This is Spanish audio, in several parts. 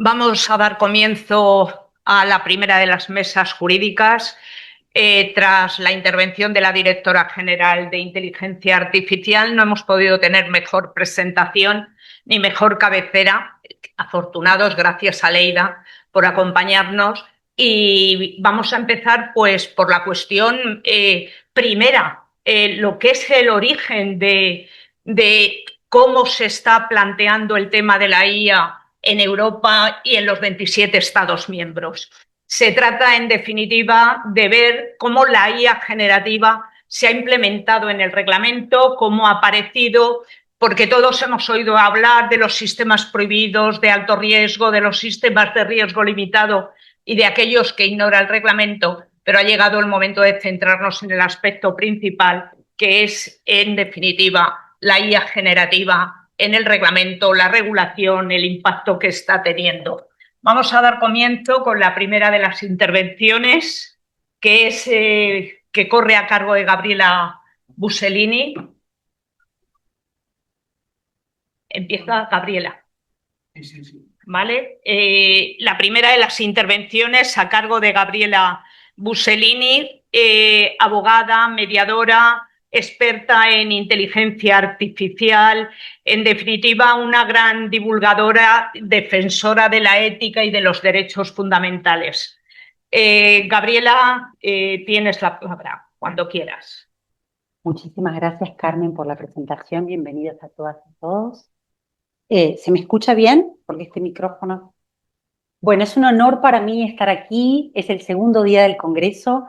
Vamos a dar comienzo a la primera de las mesas jurídicas tras la intervención de la directora general de Inteligencia Artificial. No hemos podido tener mejor presentación ni mejor cabecera. Afortunados, gracias a Leida por acompañarnos. Y vamos a empezar pues por la cuestión primera, lo que es el origen de cómo se está planteando el tema de la IA en Europa y en los 27 Estados miembros. Se trata, en definitiva, de ver cómo la IA generativa se ha implementado en el reglamento, cómo ha aparecido, porque todos hemos oído hablar de los sistemas prohibidos, de alto riesgo, de los sistemas de riesgo limitado y de aquellos que ignora el reglamento, pero ha llegado el momento de centrarnos en el aspecto principal, que es, en definitiva, la IA generativa en el reglamento, la regulación, el impacto que está teniendo. Vamos a dar comienzo con la primera de las intervenciones, que es que corre a cargo de Gabriela Busellini. Empieza Gabriela. Sí. ¿Vale? La primera de las intervenciones a cargo de Gabriela Busellini, abogada, mediadora, experta en inteligencia artificial, en definitiva una gran divulgadora, defensora de la ética y de los derechos fundamentales. Gabriela, tienes la palabra cuando quieras. Muchísimas gracias, Carmen, por la presentación. Bienvenidos a todas y todos. ¿Se me escucha bien? Porque este micrófono... Bueno, es un honor para mí estar aquí. Es el segundo día del Congreso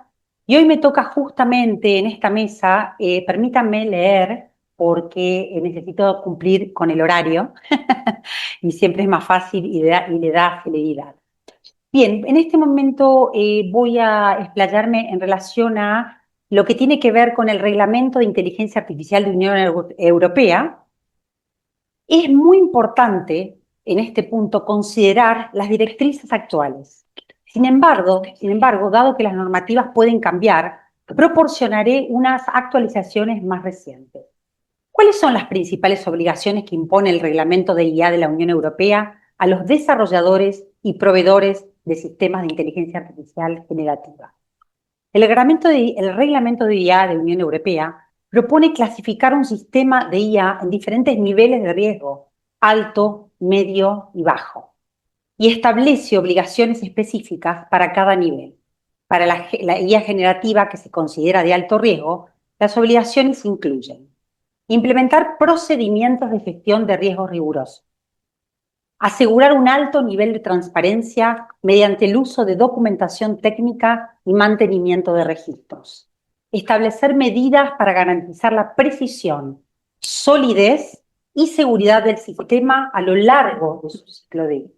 y hoy me toca justamente en esta mesa, permítanme leer porque necesito cumplir con el horario y siempre es más fácil y le da celeridad. Bien, en este momento voy a explayarme en relación a lo que tiene que ver con el Reglamento de Inteligencia Artificial de Unión Europea. Es muy importante en este punto considerar las directrices actuales. Sin embargo, dado que las normativas pueden cambiar, proporcionaré unas actualizaciones más recientes. ¿Cuáles son las principales obligaciones que impone el Reglamento de IA de la Unión Europea a los desarrolladores y proveedores de sistemas de inteligencia artificial generativa? El Reglamento de IA de la Unión Europea propone clasificar un sistema de IA en diferentes niveles de riesgo, alto, medio y bajo, y establece obligaciones específicas para cada nivel. Para la IA generativa que se considera de alto riesgo, las obligaciones incluyen implementar procedimientos de gestión de riesgos rigurosos, asegurar un alto nivel de transparencia mediante el uso de documentación técnica y mantenimiento de registros, establecer medidas para garantizar la precisión, solidez y seguridad del sistema a lo largo de su ciclo de vida.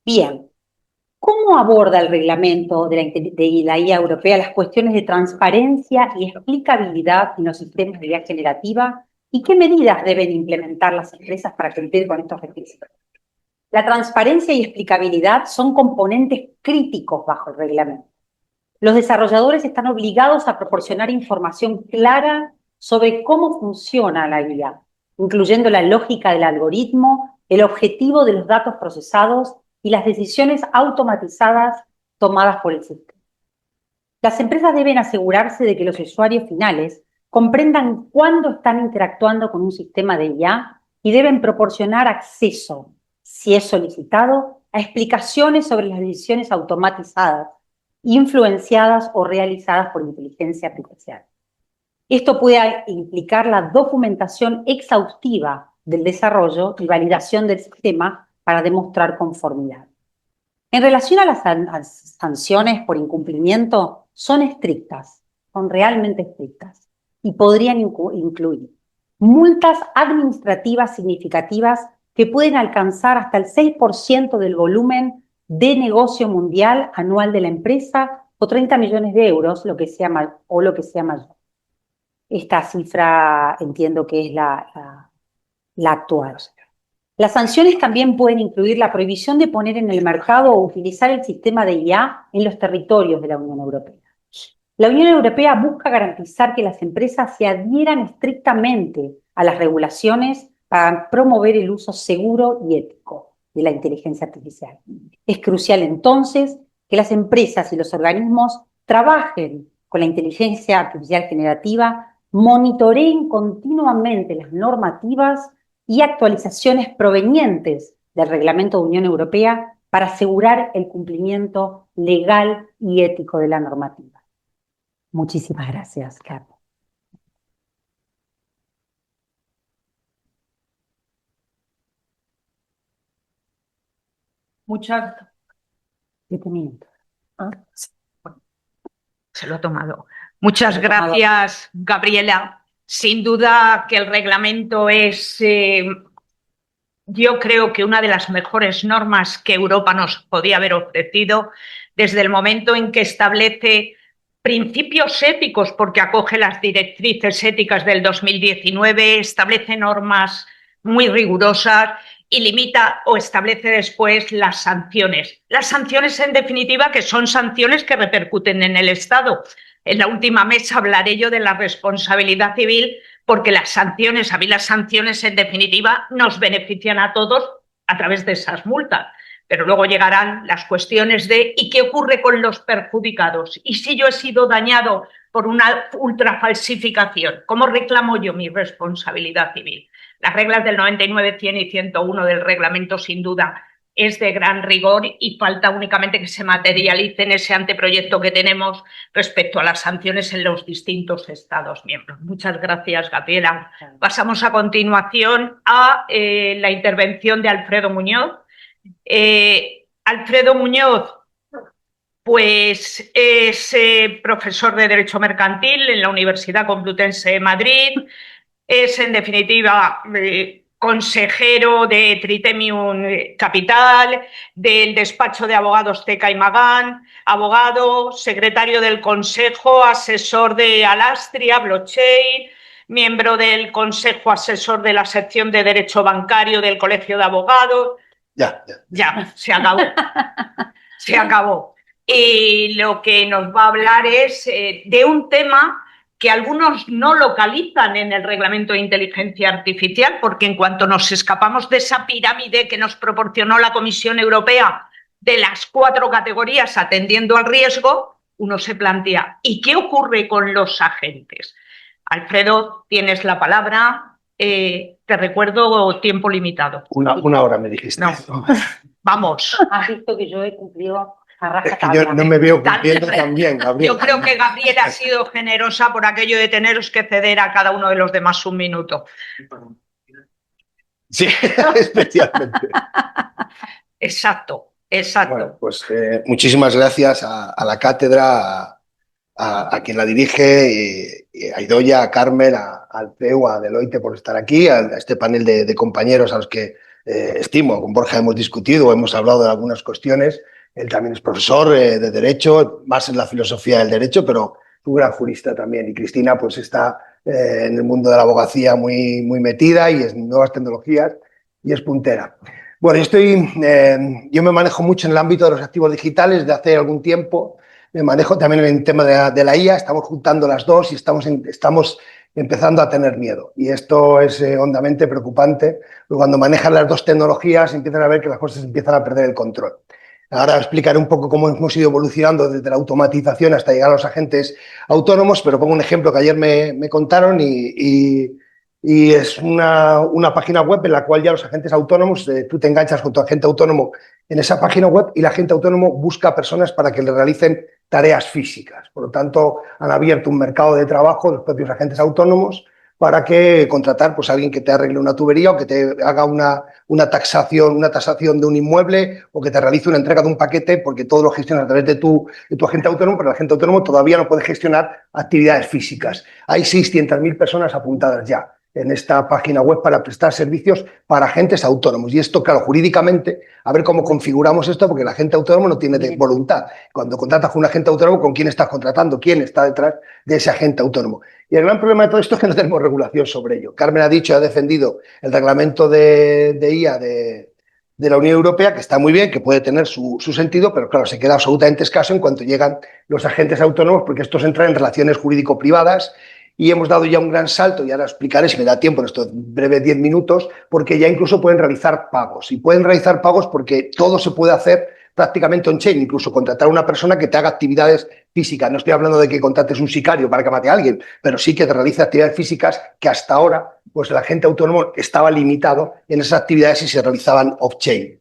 Bien, ¿cómo aborda el reglamento de la IA europea las cuestiones de transparencia y explicabilidad en los sistemas de IA generativa? ¿Y qué medidas deben implementar las empresas para cumplir con estos requisitos? La transparencia y explicabilidad son componentes críticos bajo el reglamento. Los desarrolladores están obligados a proporcionar información clara sobre cómo funciona la IA, incluyendo la lógica del algoritmo, el objetivo de los datos procesados y las decisiones automatizadas tomadas por el sistema. Las empresas deben asegurarse de que los usuarios finales comprendan cuándo están interactuando con un sistema de IA y deben proporcionar acceso, si es solicitado, a explicaciones sobre las decisiones automatizadas, influenciadas o realizadas por inteligencia artificial. Esto puede implicar la documentación exhaustiva del desarrollo y validación del sistema para demostrar conformidad. En relación a las sanciones por incumplimiento, son estrictas, son realmente estrictas y podrían incluir multas administrativas significativas que pueden alcanzar hasta el 6% del volumen de negocio mundial anual de la empresa o 30 millones de euros, lo que sea mayor. Esta cifra entiendo que es la actual. Las sanciones también pueden incluir la prohibición de poner en el mercado o utilizar el sistema de IA en los territorios de la Unión Europea. La Unión Europea busca garantizar que las empresas se adhieran estrictamente a las regulaciones para promover el uso seguro y ético. de la inteligencia artificial. Es crucial entonces que las empresas y los organismos trabajen con la inteligencia artificial generativa, monitoreen continuamente las normativas y actualizaciones provenientes del Reglamento de Unión Europea para asegurar el cumplimiento legal y ético de la normativa. Muchísimas gracias, Carmen. Muchas 7 minutos. Se lo ha tomado. Muchas gracias, Gabriela. Sin duda que el reglamento es, yo creo que una de las mejores normas que Europa nos podía haber ofrecido desde el momento en que establece principios éticos, porque acoge las directrices éticas del 2019, establece normas muy rigurosas y limita o establece después las sanciones. Las sanciones, en definitiva, que son sanciones que repercuten en el Estado. En la última mesa hablaré yo de la responsabilidad civil, porque las sanciones, a mí las sanciones, en definitiva, nos benefician a todos a través de esas multas. Pero luego llegarán las cuestiones de ¿y qué ocurre con los perjudicados? ¿Y si yo he sido dañado por una ultrafalsificación? ¿Cómo reclamo yo mi responsabilidad civil? Las reglas del 99, 100 y 101 del reglamento, sin duda, es de gran rigor y falta únicamente que se materialice en ese anteproyecto que tenemos respecto a las sanciones en los distintos Estados miembros. Muchas gracias, Gabriela. Pasamos a continuación a la intervención de Alfredo Muñoz. Alfredo Muñoz, pues es profesor de Derecho Mercantil en la Universidad Complutense de Madrid, es en definitiva consejero de Tritemium Capital, del despacho de abogados Teca y Magán, abogado, secretario del Consejo, asesor de Alastria, Blockchain, miembro del Consejo Asesor de la sección de Derecho Bancario del Colegio de Abogados. Ya, se acabó. Se acabó. Y lo que nos va a hablar es de un tema que algunos no localizan en el Reglamento de Inteligencia Artificial, porque en cuanto nos escapamos de esa pirámide que nos proporcionó la Comisión Europea de las 4 categorías atendiendo al riesgo, uno se plantea, ¿y qué ocurre con los agentes? Alfredo, tienes la palabra. Te recuerdo tiempo limitado. Una hora me dijiste. No. Vamos. Has visto que yo he cumplido a raja. Es que yo no me veo cumpliendo también, Gabriel. Yo creo que Gabriela ha sido generosa por aquello de teneros que ceder a cada uno de los demás un minuto. Sí, especialmente. Exacto. Bueno, pues muchísimas gracias a la cátedra, a quien la dirige, a Idoia, a Carmen, al CEU, a Deloitte por estar aquí, a este panel de compañeros a los que estimo. Con Borja hemos discutido, hemos hablado de algunas cuestiones. Él también es profesor de Derecho, más en la filosofía del Derecho, pero un gran jurista también. Y Cristina pues está en el mundo de la abogacía muy metida y en nuevas tecnologías y es puntera. Bueno, yo me manejo mucho en el ámbito de los activos digitales desde hace algún tiempo. Me manejo también en el tema de la IA, estamos juntando las dos y estamos empezando a tener miedo. Y esto es hondamente preocupante. Cuando manejan las dos tecnologías empiezan a ver que las cosas empiezan a perder el control. Ahora explicaré un poco cómo hemos ido evolucionando desde la automatización hasta llegar a los agentes autónomos, pero pongo un ejemplo que ayer me contaron y es una página web en la cual ya los agentes autónomos, tú te enganchas con tu agente autónomo en esa página web y el agente autónomo busca personas para que le realicen tareas físicas. Por lo tanto, han abierto un mercado de trabajo los propios agentes autónomos para que contratar pues, a alguien que te arregle una tubería o que te haga una tasación de un inmueble o que te realice una entrega de un paquete, porque todo lo gestionas a través de tu agente autónomo, pero el agente autónomo todavía no puede gestionar actividades físicas. Hay 600.000 personas apuntadas ya en esta página web para prestar servicios para agentes autónomos. Y esto, claro, jurídicamente, a ver cómo configuramos esto, porque el agente autónomo no tiene voluntad. Cuando contratas con un agente autónomo, ¿con quién estás contratando? ¿Quién está detrás de ese agente autónomo? Y el gran problema de todo esto es que no tenemos regulación sobre ello. Carmen ha dicho, ha defendido el reglamento de IA de la Unión Europea, que está muy bien, que puede tener su sentido, pero claro, se queda absolutamente escaso en cuanto llegan los agentes autónomos, porque estos entran en relaciones jurídico-privadas y hemos dado ya un gran salto, y ahora explicaré si me da tiempo en estos breves 10 minutos, porque ya incluso pueden realizar pagos. Y pueden realizar pagos porque todo se puede hacer prácticamente on-chain, incluso contratar a una persona que te haga actividades físicas. No estoy hablando de que contrates un sicario para que mate a alguien, pero sí que te realice actividades físicas que hasta ahora pues el agente autónomo estaba limitado en esas actividades y se realizaban off-chain.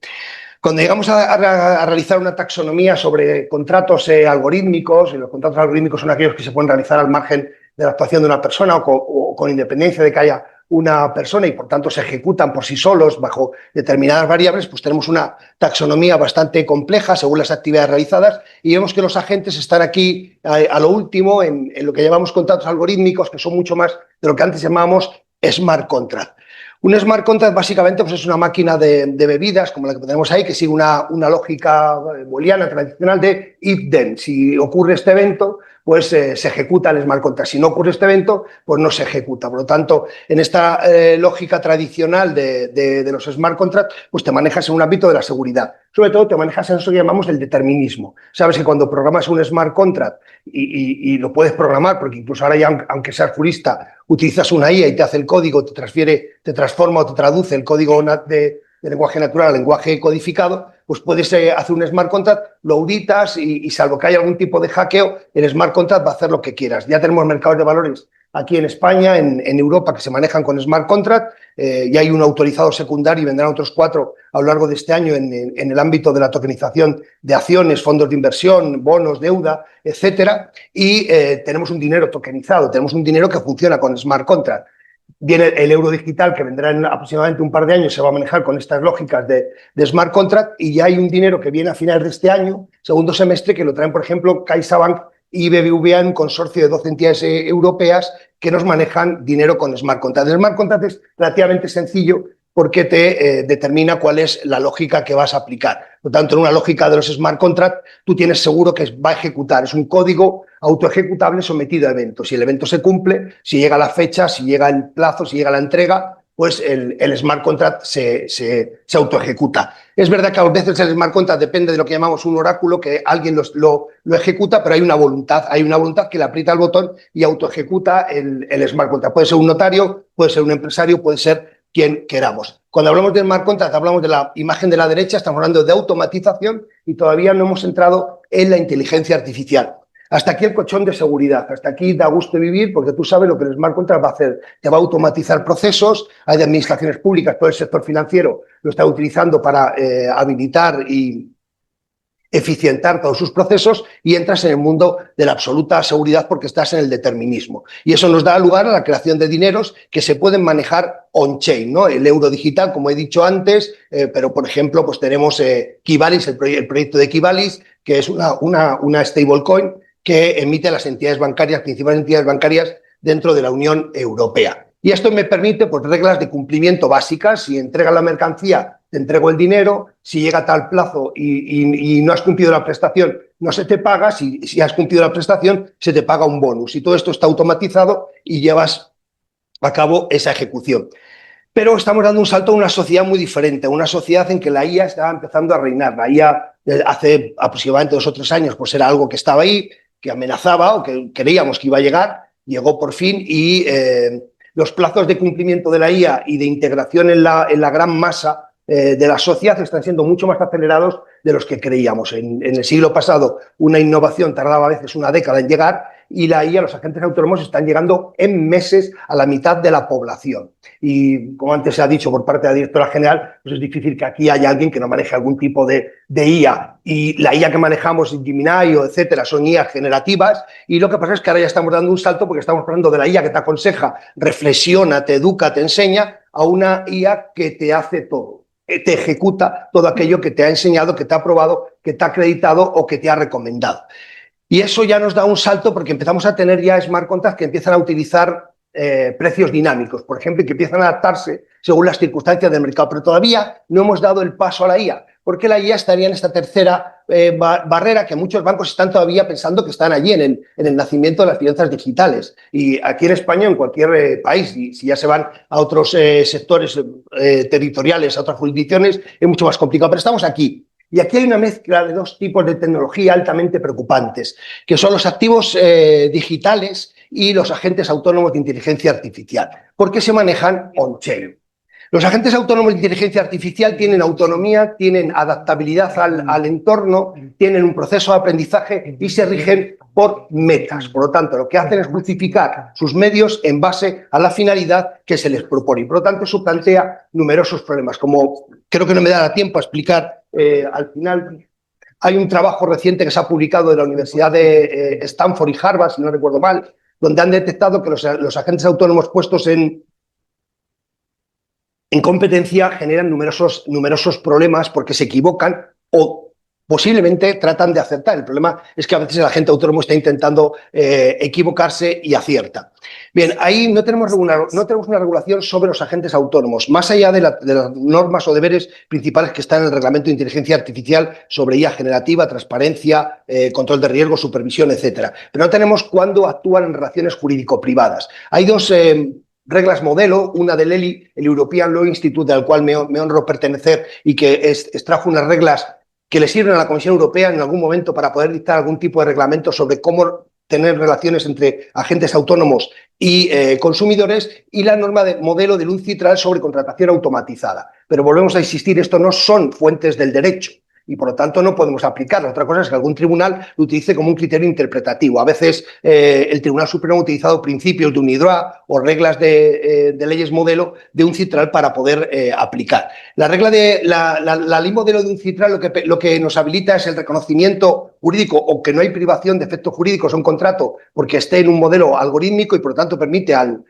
Cuando llegamos a realizar una taxonomía sobre contratos algorítmicos, y los contratos algorítmicos son aquellos que se pueden realizar al margen de la actuación de una persona o con independencia de que haya una persona y por tanto se ejecutan por sí solos bajo determinadas variables, pues tenemos una taxonomía bastante compleja según las actividades realizadas y vemos que los agentes están aquí a lo último en lo que llamamos contratos algorítmicos, que son mucho más de lo que antes llamábamos smart contract. Un smart contract básicamente pues es una máquina de bebidas como la que tenemos ahí, que sigue una lógica booleana tradicional de if-then. Si ocurre este evento, pues se ejecuta el smart contract. Si no ocurre este evento, pues no se ejecuta. Por lo tanto, en esta lógica tradicional de los smart contracts, pues te manejas en un ámbito de la seguridad. Sobre todo te manejas en eso que llamamos el determinismo. Sabes que cuando programas un smart contract y lo puedes programar, porque incluso ahora ya, aunque seas jurista, utilizas una IA y te hace el código, te transforma o te traduce el código de lenguaje natural al lenguaje codificado, pues puedes hacer un smart contract, lo auditas y salvo que haya algún tipo de hackeo, el smart contract va a hacer lo que quieras. Ya tenemos mercados de valores aquí en España, en Europa, que se manejan con smart contract, ya hay un autorizado secundario y vendrán otros 4 a lo largo de este año en el ámbito de la tokenización de acciones, fondos de inversión, bonos, deuda, etcétera, y tenemos un dinero tokenizado, tenemos un dinero que funciona con smart contract. Viene el euro digital, que vendrá en aproximadamente un par de años, se va a manejar con estas lógicas de smart contract, y ya hay un dinero que viene a finales de este año, segundo semestre, que lo traen, por ejemplo, CaixaBank y BBVA en un consorcio de 12 entidades europeas que nos manejan dinero con smart contract. El smart contract es relativamente sencillo porque te determina cuál es la lógica que vas a aplicar. Por lo tanto, en una lógica de los smart contract, tú tienes seguro que va a ejecutar. Es un código autoejecutable sometido a eventos. Si el evento se cumple, si llega la fecha, si llega el plazo, si llega la entrega, pues el smart contract se autoejecuta. Es verdad que a veces el smart contract depende de lo que llamamos un oráculo, que alguien lo ejecuta, pero hay una voluntad que le aprieta el botón y autoejecuta el smart contract. Puede ser un notario, puede ser un empresario, puede ser quien queramos. Cuando hablamos de smart contract, hablamos de la imagen de la derecha, estamos hablando de automatización y todavía no hemos entrado en la inteligencia artificial. Hasta aquí el colchón de seguridad, hasta aquí da gusto vivir porque tú sabes lo que el smart contract va a hacer. Te va a automatizar procesos, hay de administraciones públicas, todo el sector financiero lo está utilizando para habilitar y eficientar todos sus procesos y entras en el mundo de la absoluta seguridad porque estás en el determinismo. Y eso nos da lugar a la creación de dineros que se pueden manejar on-chain, ¿no? El euro digital, como he dicho antes, pero por ejemplo, pues tenemos Kivalis, el proyecto de Kivalis, que es una stablecoin que emite las entidades bancarias, principales entidades bancarias dentro de la Unión Europea. Y esto me permite, pues, reglas de cumplimiento básicas. Si entregas la mercancía, te entrego el dinero. Si llega a tal plazo y no has cumplido la prestación, no se te paga. Si has cumplido la prestación, se te paga un bonus. Y todo esto está automatizado y llevas a cabo esa ejecución. Pero estamos dando un salto a una sociedad muy diferente, a una sociedad en que la IA está empezando a reinar. La IA hace aproximadamente 2 o 3 años pues era algo que estaba ahí, que amenazaba o que creíamos que iba a llegar, llegó por fin y los plazos de cumplimiento de la IA y de integración en la gran masa de la sociedad están siendo mucho más acelerados de los que creíamos. En el siglo pasado una innovación tardaba a veces una década en llegar y la IA, los agentes autónomos están llegando en meses a la mitad de la población. Y como antes se ha dicho por parte de la directora general, pues es difícil que aquí haya alguien que no maneje algún tipo de IA. Y la IA que manejamos, Gemini o etcétera, son IA generativas y lo que pasa es que ahora ya estamos dando un salto porque estamos pasando de la IA que te aconseja, reflexiona, te educa, te enseña, a una IA que te hace todo. Te ejecuta todo aquello que te ha enseñado, que te ha probado, que te ha acreditado o que te ha recomendado. Y eso ya nos da un salto porque empezamos a tener ya smart contracts que empiezan a utilizar precios dinámicos, por ejemplo, y que empiezan a adaptarse según las circunstancias del mercado. Pero todavía no hemos dado el paso a la IA, porque la IA estaría en esta tercera barrera que muchos bancos están todavía pensando que están allí en el nacimiento de las finanzas digitales. Y aquí en España, en cualquier país, y si ya se van a otros sectores territoriales, a otras jurisdicciones, es mucho más complicado. Pero estamos aquí. Y aquí hay una mezcla de 2 tipos de tecnología altamente preocupantes, que son los activos digitales y los agentes autónomos de inteligencia artificial, porque se manejan on-chain. Los agentes autónomos de inteligencia artificial tienen autonomía, tienen adaptabilidad al entorno, tienen un proceso de aprendizaje y se rigen por metas. Por lo tanto, lo que hacen es justificar sus medios en base a la finalidad que se les propone. Y por lo tanto, eso plantea numerosos problemas. Como creo que no me dará tiempo a explicar al final, hay un trabajo reciente que se ha publicado de la Universidad de Stanford y Harvard, si no recuerdo mal, donde han detectado que los agentes autónomos puestos en competencia generan numerosos problemas porque se equivocan o posiblemente tratan de acertar. El problema es que a veces el agente autónomo está intentando equivocarse y acierta. Bien, ahí no tenemos una regulación sobre los agentes autónomos, más allá de las normas o deberes principales que están en el Reglamento de Inteligencia Artificial sobre IA generativa, transparencia, control de riesgo, supervisión, etcétera. Pero no tenemos cuándo actúan en relaciones jurídico-privadas. Hay dos reglas modelo, una del ELI, el European Law Institute, al cual me honro pertenecer y que extrajo unas reglas que le sirven a la Comisión Europea en algún momento para poder dictar algún tipo de reglamento sobre cómo tener relaciones entre agentes autónomos y consumidores, y la norma de modelo del UNCITRAL sobre contratación automatizada. Pero volvemos a insistir, esto no son fuentes del derecho y por lo tanto no podemos aplicarlo. Otra cosa es que algún tribunal lo utilice como un criterio interpretativo. A veces el Tribunal Supremo ha utilizado principios de UNIDROIT o reglas de leyes modelo de UNCITRAL para poder aplicar. La regla de la ley modelo de UNCITRAL lo que nos habilita es el reconocimiento jurídico, o que no hay privación de efectos jurídicos a un contrato porque esté en un modelo algorítmico y por lo tanto permite al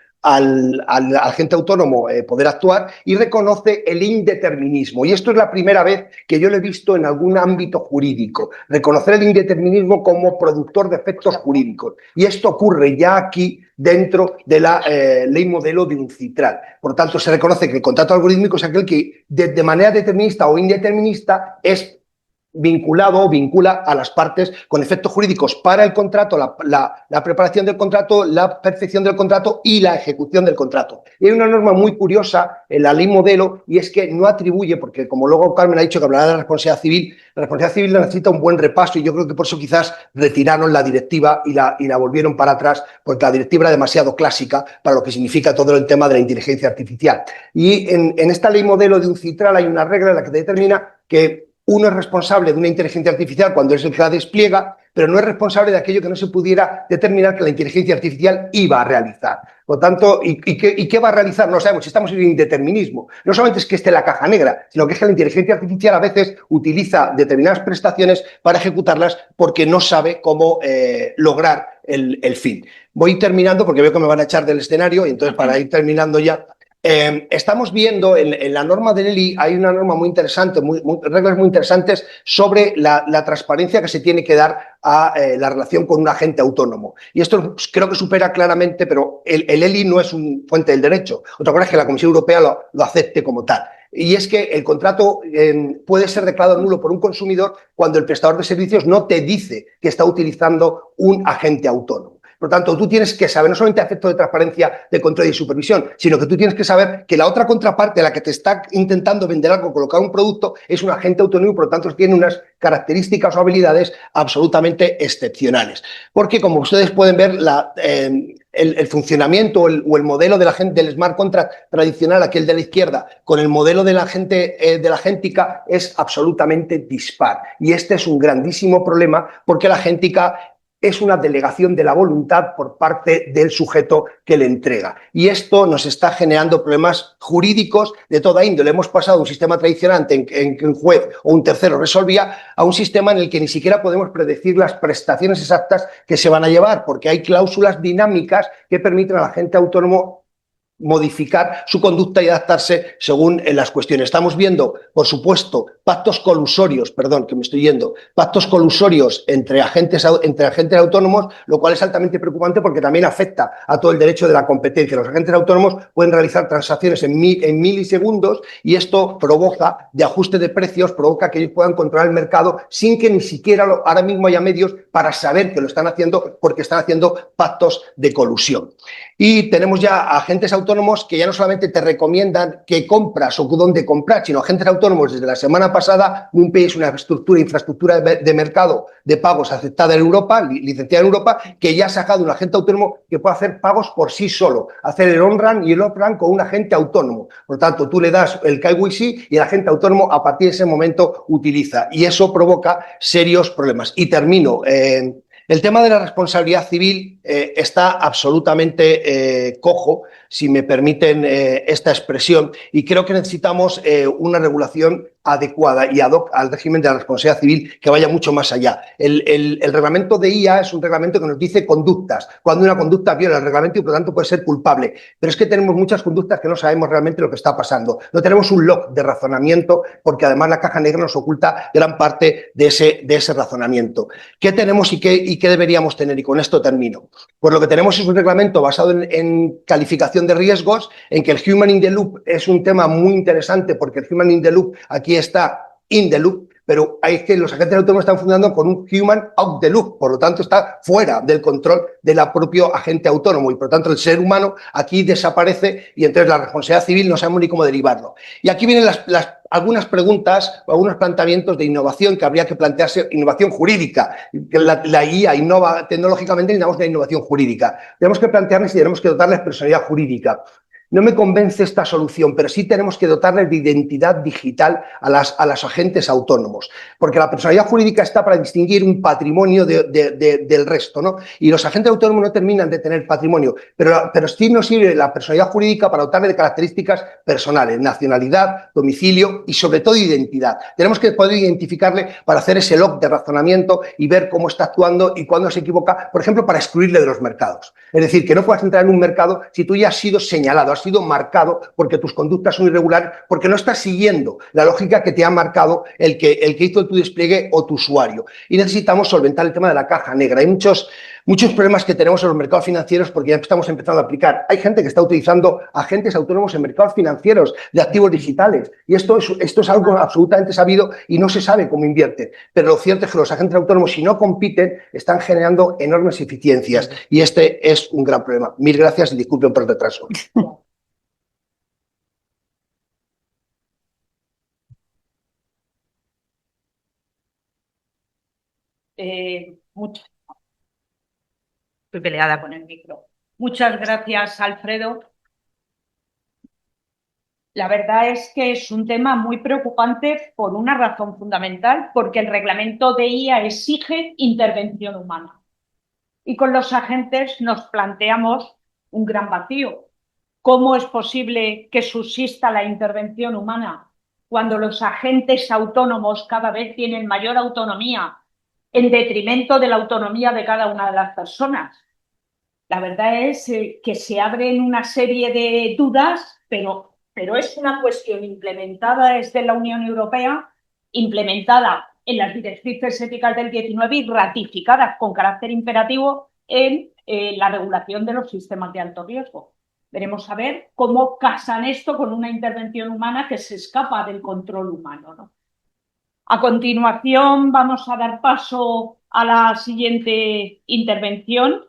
agente autónomo poder actuar, y reconoce el indeterminismo. Y esto es la primera vez que yo lo he visto en algún ámbito jurídico, reconocer el indeterminismo como productor de efectos jurídicos. Y esto ocurre ya aquí dentro de la ley modelo de UNCITRAL. Por tanto, se reconoce que el contrato algorítmico es aquel que de manera determinista o indeterminista es vinculado o vincula a las partes con efectos jurídicos para el contrato, la preparación del contrato, la perfección del contrato y la ejecución del contrato. Y hay una norma muy curiosa en la ley modelo, y es que no atribuye, porque como luego Carmen ha dicho que hablará de la responsabilidad civil necesita un buen repaso, y yo creo que por eso quizás retiraron la directiva y la volvieron para atrás, porque la directiva era demasiado clásica para lo que significa todo el tema de la inteligencia artificial. Y en esta ley modelo de UNCITRAL hay una regla en la que determina que uno es responsable de una inteligencia artificial cuando es el que la despliega, pero no es responsable de aquello que no se pudiera determinar que la inteligencia artificial iba a realizar. Por lo tanto, ¿y qué va a realizar? No sabemos, estamos en el indeterminismo. No solamente es que esté la caja negra, sino que es que la inteligencia artificial a veces utiliza determinadas prestaciones para ejecutarlas porque no sabe cómo lograr el fin. Voy terminando porque veo que me van a echar del escenario, y entonces para ir terminando ya... estamos viendo en la norma del ELI, hay una norma muy interesante, reglas muy interesantes sobre la transparencia que se tiene que dar a la relación con un agente autónomo. Y esto creo que supera claramente, pero el ELI no es un fuente del derecho. Otra cosa es que la Comisión Europea lo acepte como tal. Y es que el contrato puede ser declarado nulo por un consumidor cuando el prestador de servicios no te dice que está utilizando un agente autónomo. Por lo tanto, tú tienes que saber, no solamente a efectos de transparencia, de control y supervisión, sino que tú tienes que saber que la otra contraparte, la que te está intentando vender algo, colocar un producto, es un agente autónomo y por lo tanto tiene unas características o habilidades absolutamente excepcionales. Porque, como ustedes pueden ver, el funcionamiento o el modelo del smart contract tradicional, aquel de la izquierda, con el modelo de la agéntica es absolutamente dispar. Y este es un grandísimo problema porque la agéntica es una delegación de la voluntad por parte del sujeto que le entrega. Y esto nos está generando problemas jurídicos de toda índole. Hemos pasado de un sistema tradicional en que un juez o un tercero resolvía a un sistema en el que ni siquiera podemos predecir las prestaciones exactas que se van a llevar, porque hay cláusulas dinámicas que permiten al agente autónomo modificar su conducta y adaptarse según las cuestiones. Estamos viendo, por supuesto, pactos colusorios entre agentes autónomos, lo cual es altamente preocupante porque también afecta a todo el derecho de la competencia. Los agentes autónomos pueden realizar transacciones en milisegundos y esto provoca, de ajuste de precios, provoca que ellos puedan controlar el mercado sin que ni siquiera ahora mismo haya medios para saber que lo están haciendo porque están haciendo pactos de colusión. Y tenemos ya agentes autónomos que ya no solamente te recomiendan qué compras o dónde comprar, sino agentes autónomos desde la semana pasada. MoonPay es una infraestructura de mercado de pagos aceptada en Europa, licenciada en Europa, que ya ha sacado un agente autónomo que puede hacer pagos por sí solo, hacer el on-run y el off-run con un agente autónomo. Por lo tanto, tú le das el KYC y el agente autónomo a partir de ese momento utiliza. Y eso provoca serios problemas. Y termino. El tema de la responsabilidad civil está absolutamente cojo, si me permiten esta expresión, y creo que necesitamos una regulación adecuada y ad hoc al régimen de la responsabilidad civil que vaya mucho más allá. El reglamento de IA es un reglamento que nos dice conductas, cuando una conducta viola el reglamento y por lo tanto puede ser culpable, pero es que tenemos muchas conductas que no sabemos realmente lo que está pasando. No tenemos un log de razonamiento porque además la caja negra nos oculta gran parte de ese razonamiento. ¿Qué tenemos y qué deberíamos tener? Y con esto termino. Pues lo que tenemos es un reglamento basado en calificación de riesgos, en que el Human in the Loop es un tema muy interesante porque el Human in the Loop aquí está in the loop, pero es que los agentes autónomos están funcionando con un human out the loop, por lo tanto está fuera del control del propio agente autónomo y por lo tanto el ser humano aquí desaparece y entonces la responsabilidad civil no sabemos ni cómo derivarlo. Y aquí vienen algunas preguntas o algunos planteamientos de innovación que habría que plantearse, innovación jurídica. La IA innova tecnológicamente y necesitamos una innovación jurídica. Tenemos que plantearnos si tenemos que dotarles personalidad jurídica. No me convence esta solución, pero sí tenemos que dotarles de identidad digital a los agentes autónomos, porque la personalidad jurídica está para distinguir un patrimonio del resto, ¿no? Y los agentes autónomos no terminan de tener patrimonio, pero sí nos sirve la personalidad jurídica para dotarle de características personales, nacionalidad, domicilio y sobre todo identidad. Tenemos que poder identificarle para hacer ese log de razonamiento y ver cómo está actuando y cuándo se equivoca, por ejemplo, para excluirle de los mercados. Es decir, que no puedas entrar en un mercado si tú ya has sido señalado, has sido marcado porque tus conductas son irregulares, porque no estás siguiendo la lógica que te ha marcado el que hizo tu despliegue o tu usuario. Y necesitamos solventar el tema de la caja negra. Hay muchos problemas que tenemos en los mercados financieros porque ya estamos empezando a aplicar. Hay gente que está utilizando agentes autónomos en mercados financieros de activos digitales y esto es algo absolutamente sabido y no se sabe cómo invierten. Pero lo cierto es que los agentes autónomos, si no compiten, están generando enormes eficiencias y este es un gran problema. Mil gracias y disculpen por el retraso. Estoy peleada con el micro. Muchas gracias, Alfredo. La verdad es que es un tema muy preocupante por una razón fundamental, porque el reglamento de IA exige intervención humana. Y con los agentes nos planteamos un gran vacío. ¿Cómo es posible que subsista la intervención humana cuando los agentes autónomos cada vez tienen mayor autonomía en detrimento de la autonomía de cada una de las personas? La verdad es que se abren una serie de dudas, pero es una cuestión implementada desde la Unión Europea, implementada en las directrices éticas del 19 y ratificadas con carácter imperativo en la regulación de los sistemas de alto riesgo. Veremos a ver cómo casan esto con una intervención humana que se escapa del control humano, ¿no? A continuación vamos a dar paso a la siguiente intervención.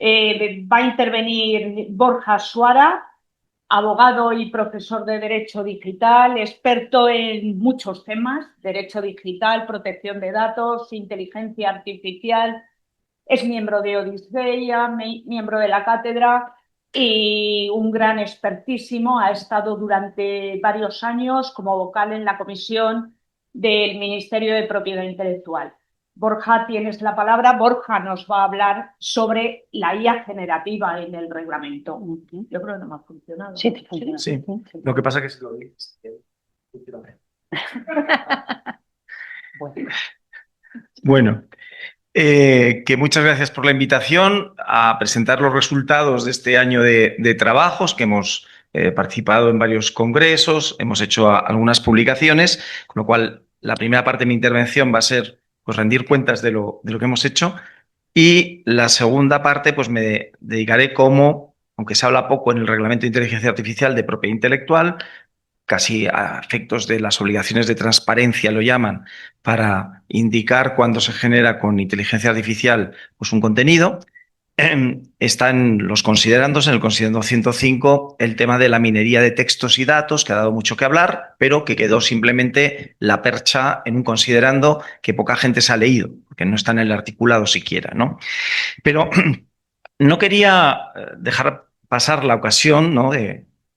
Va a intervenir Borja Suara, abogado y profesor de Derecho Digital, experto en muchos temas, Derecho Digital, protección de datos, inteligencia artificial, es miembro de Odisea, miembro de la cátedra y un gran expertísimo. Ha estado durante varios años como vocal en la comisión del Ministerio de Propiedad Intelectual. Borja, tienes la palabra. Borja nos va a hablar sobre la IA generativa en el reglamento. Yo creo que no me ha funcionado. Sí, te funciona. Sí, lo que pasa es que si lo dices, bueno, que muchas gracias por la invitación a presentar los resultados de este año de trabajos, que hemos participado en varios congresos, hemos hecho algunas publicaciones, con lo cual la primera parte de mi intervención va a ser pues, rendir cuentas de lo que hemos hecho y la segunda parte pues, me dedicaré como, aunque se habla poco en el Reglamento de Inteligencia Artificial de Propiedad Intelectual, casi a efectos de las obligaciones de transparencia lo llaman, para indicar cuando se genera con inteligencia artificial pues un contenido. Están los considerandos, en el considerando 105, el tema de la minería de textos y datos, que ha dado mucho que hablar, pero que quedó simplemente la percha en un considerando que poca gente se ha leído, porque no está en el articulado siquiera, ¿no? Pero no quería dejar pasar la ocasión, ¿no?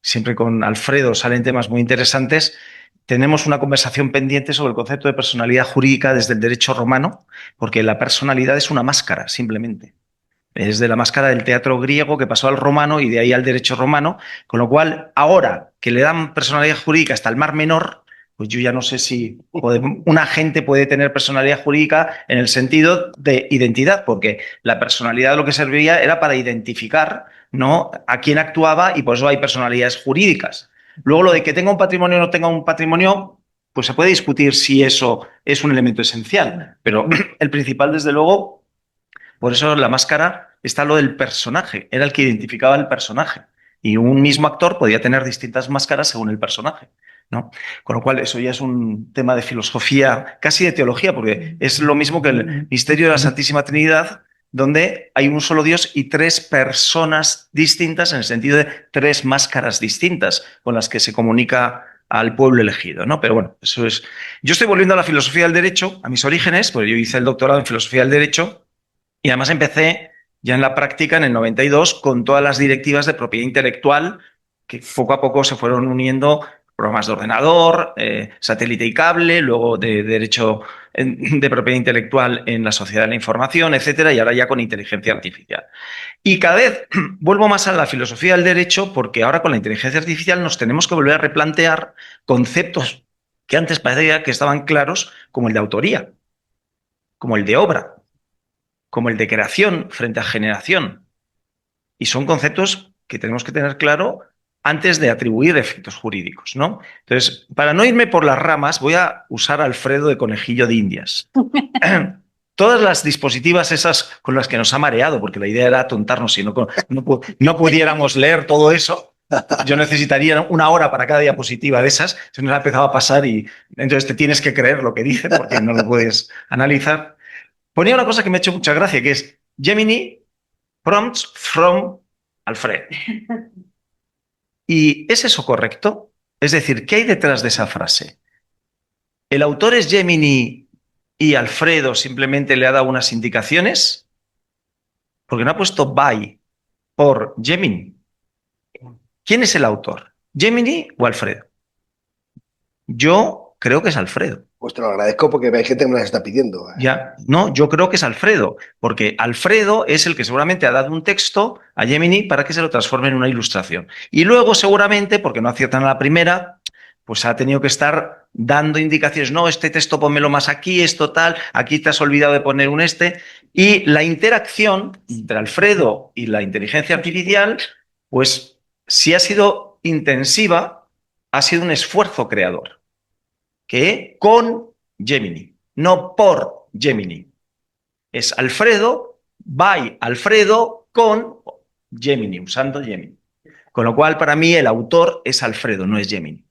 Siempre con Alfredo salen temas muy interesantes. Tenemos una conversación pendiente sobre el concepto de personalidad jurídica desde el derecho romano, porque la personalidad es una máscara, simplemente. Es de la máscara del teatro griego que pasó al romano y de ahí al derecho romano, con lo cual ahora que le dan personalidad jurídica hasta el Mar Menor, pues yo ya no sé si un agente puede tener personalidad jurídica en el sentido de identidad, porque la personalidad lo que servía era para identificar, ¿no?, a quién actuaba, y por eso hay personalidades jurídicas. Luego, lo de que tenga un patrimonio o no tenga un patrimonio, pues se puede discutir si eso es un elemento esencial, pero el principal, desde luego. Por eso la máscara está lo del personaje, era el que identificaba el personaje. Y un mismo actor podía tener distintas máscaras según el personaje, ¿no? Con lo cual eso ya es un tema de filosofía, casi de teología, porque es lo mismo que el misterio de la Santísima Trinidad, donde hay un solo Dios y tres personas distintas, en el sentido de tres máscaras distintas con las que se comunica al pueblo elegido, ¿no? Pero bueno, eso es. Yo estoy volviendo a la filosofía del derecho, a mis orígenes, porque yo hice el doctorado en filosofía del derecho. Y además empecé ya en la práctica en el 92 con todas las directivas de propiedad intelectual que poco a poco se fueron uniendo, programas de ordenador, satélite y cable, luego de derecho de propiedad intelectual en la sociedad de la información, etcétera, y ahora ya con inteligencia artificial. Y cada vez vuelvo más a la filosofía del derecho, porque ahora con la inteligencia artificial nos tenemos que volver a replantear conceptos que antes parecía que estaban claros, como el de autoría, como el de obra, como el de creación frente a generación. Y son conceptos que tenemos que tener claro antes de atribuir efectos jurídicos, ¿no? Entonces, para no irme por las ramas, voy a usar a Alfredo de conejillo de Indias. Todas las dispositivas esas con las que nos ha mareado, porque la idea era atontarnos, si no pudiéramos leer todo eso, yo necesitaría una hora para cada diapositiva de esas, se nos ha empezado a pasar y entonces te tienes que creer lo que dice porque no lo puedes analizar. Ponía una cosa que me ha hecho mucha gracia, que es Gemini prompts from Alfred. ¿Y es eso correcto? Es decir, ¿qué hay detrás de esa frase? ¿El autor es Gemini y Alfredo simplemente le ha dado unas indicaciones? Porque no ha puesto by por Gemini. ¿Quién es el autor? ¿Gemini o Alfredo? Yo creo que es Alfredo. Pues te lo agradezco porque hay gente que me las está pidiendo. Ya, no, yo creo que es Alfredo, porque Alfredo es el que seguramente ha dado un texto a Gemini para que se lo transforme en una ilustración. Y luego seguramente, porque no aciertan a la primera, pues ha tenido que estar dando indicaciones. No, este texto pónmelo más aquí, esto tal, aquí te has olvidado de poner un este. Y la interacción entre Alfredo y la inteligencia artificial, pues si ha sido intensiva, ha sido un esfuerzo creador, que con Gemini, no por Gemini. Es Alfredo by Alfredo con Gemini, usando Gemini. Con lo cual, para mí, el autor es Alfredo, no es Gemini.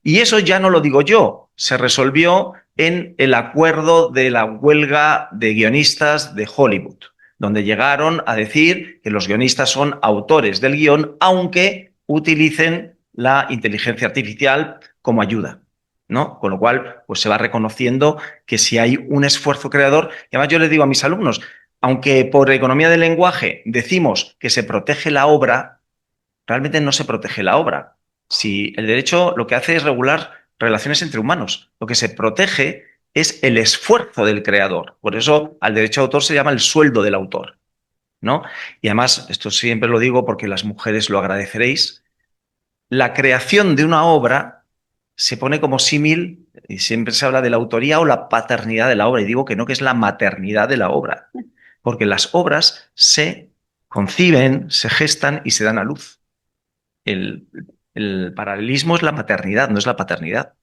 Y eso ya no lo digo yo, se resolvió en el acuerdo de la huelga de guionistas de Hollywood, donde llegaron a decir que los guionistas son autores del guión, aunque utilicen la inteligencia artificial como ayuda, ¿no? Con lo cual, pues se va reconociendo que si hay un esfuerzo creador, y además yo les digo a mis alumnos, aunque por economía del lenguaje decimos que se protege la obra, realmente no se protege la obra. Si el derecho lo que hace es regular relaciones entre humanos, lo que se protege es el esfuerzo del creador. Por eso al derecho de autor se llama el sueldo del autor, ¿no? Y además, esto siempre lo digo porque las mujeres lo agradeceréis, la creación de una obra se pone como símil, y siempre se habla de la autoría o la paternidad de la obra, y digo que no, que es la maternidad de la obra, porque las obras se conciben, se gestan y se dan a luz. El paralelismo es la maternidad, no es la paternidad.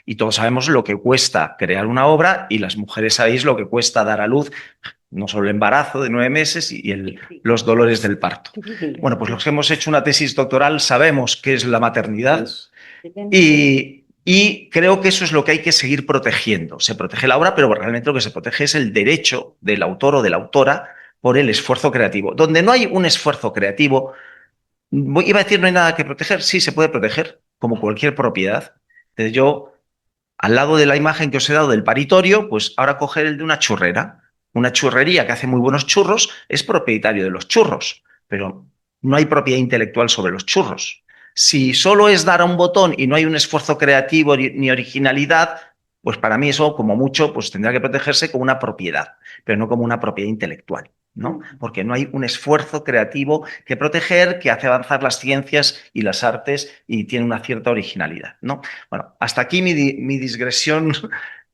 Y todos sabemos lo que cuesta crear una obra y las mujeres sabéis lo que cuesta dar a luz, no solo el embarazo de 9 meses y los dolores del parto. Bueno, pues los que hemos hecho una tesis doctoral sabemos qué es la maternidad Y creo que eso es lo que hay que seguir protegiendo. Se protege la obra, pero realmente lo que se protege es el derecho del autor o de la autora por el esfuerzo creativo. Donde no hay un esfuerzo creativo, iba a decir no hay nada que proteger, sí se puede proteger, como cualquier propiedad. Entonces yo, al lado de la imagen que os he dado del paritorio, pues ahora coger el de una churrera. Una churrería que hace muy buenos churros es propietario de los churros, pero no hay propiedad intelectual sobre los churros. Si solo es dar a un botón y no hay un esfuerzo creativo ni originalidad, pues para mí eso, como mucho, pues tendrá que protegerse como una propiedad, pero no como una propiedad intelectual, ¿no? Porque no hay un esfuerzo creativo que proteger, que hace avanzar las ciencias y las artes y tiene una cierta originalidad, ¿no? Bueno, hasta aquí mi digresión,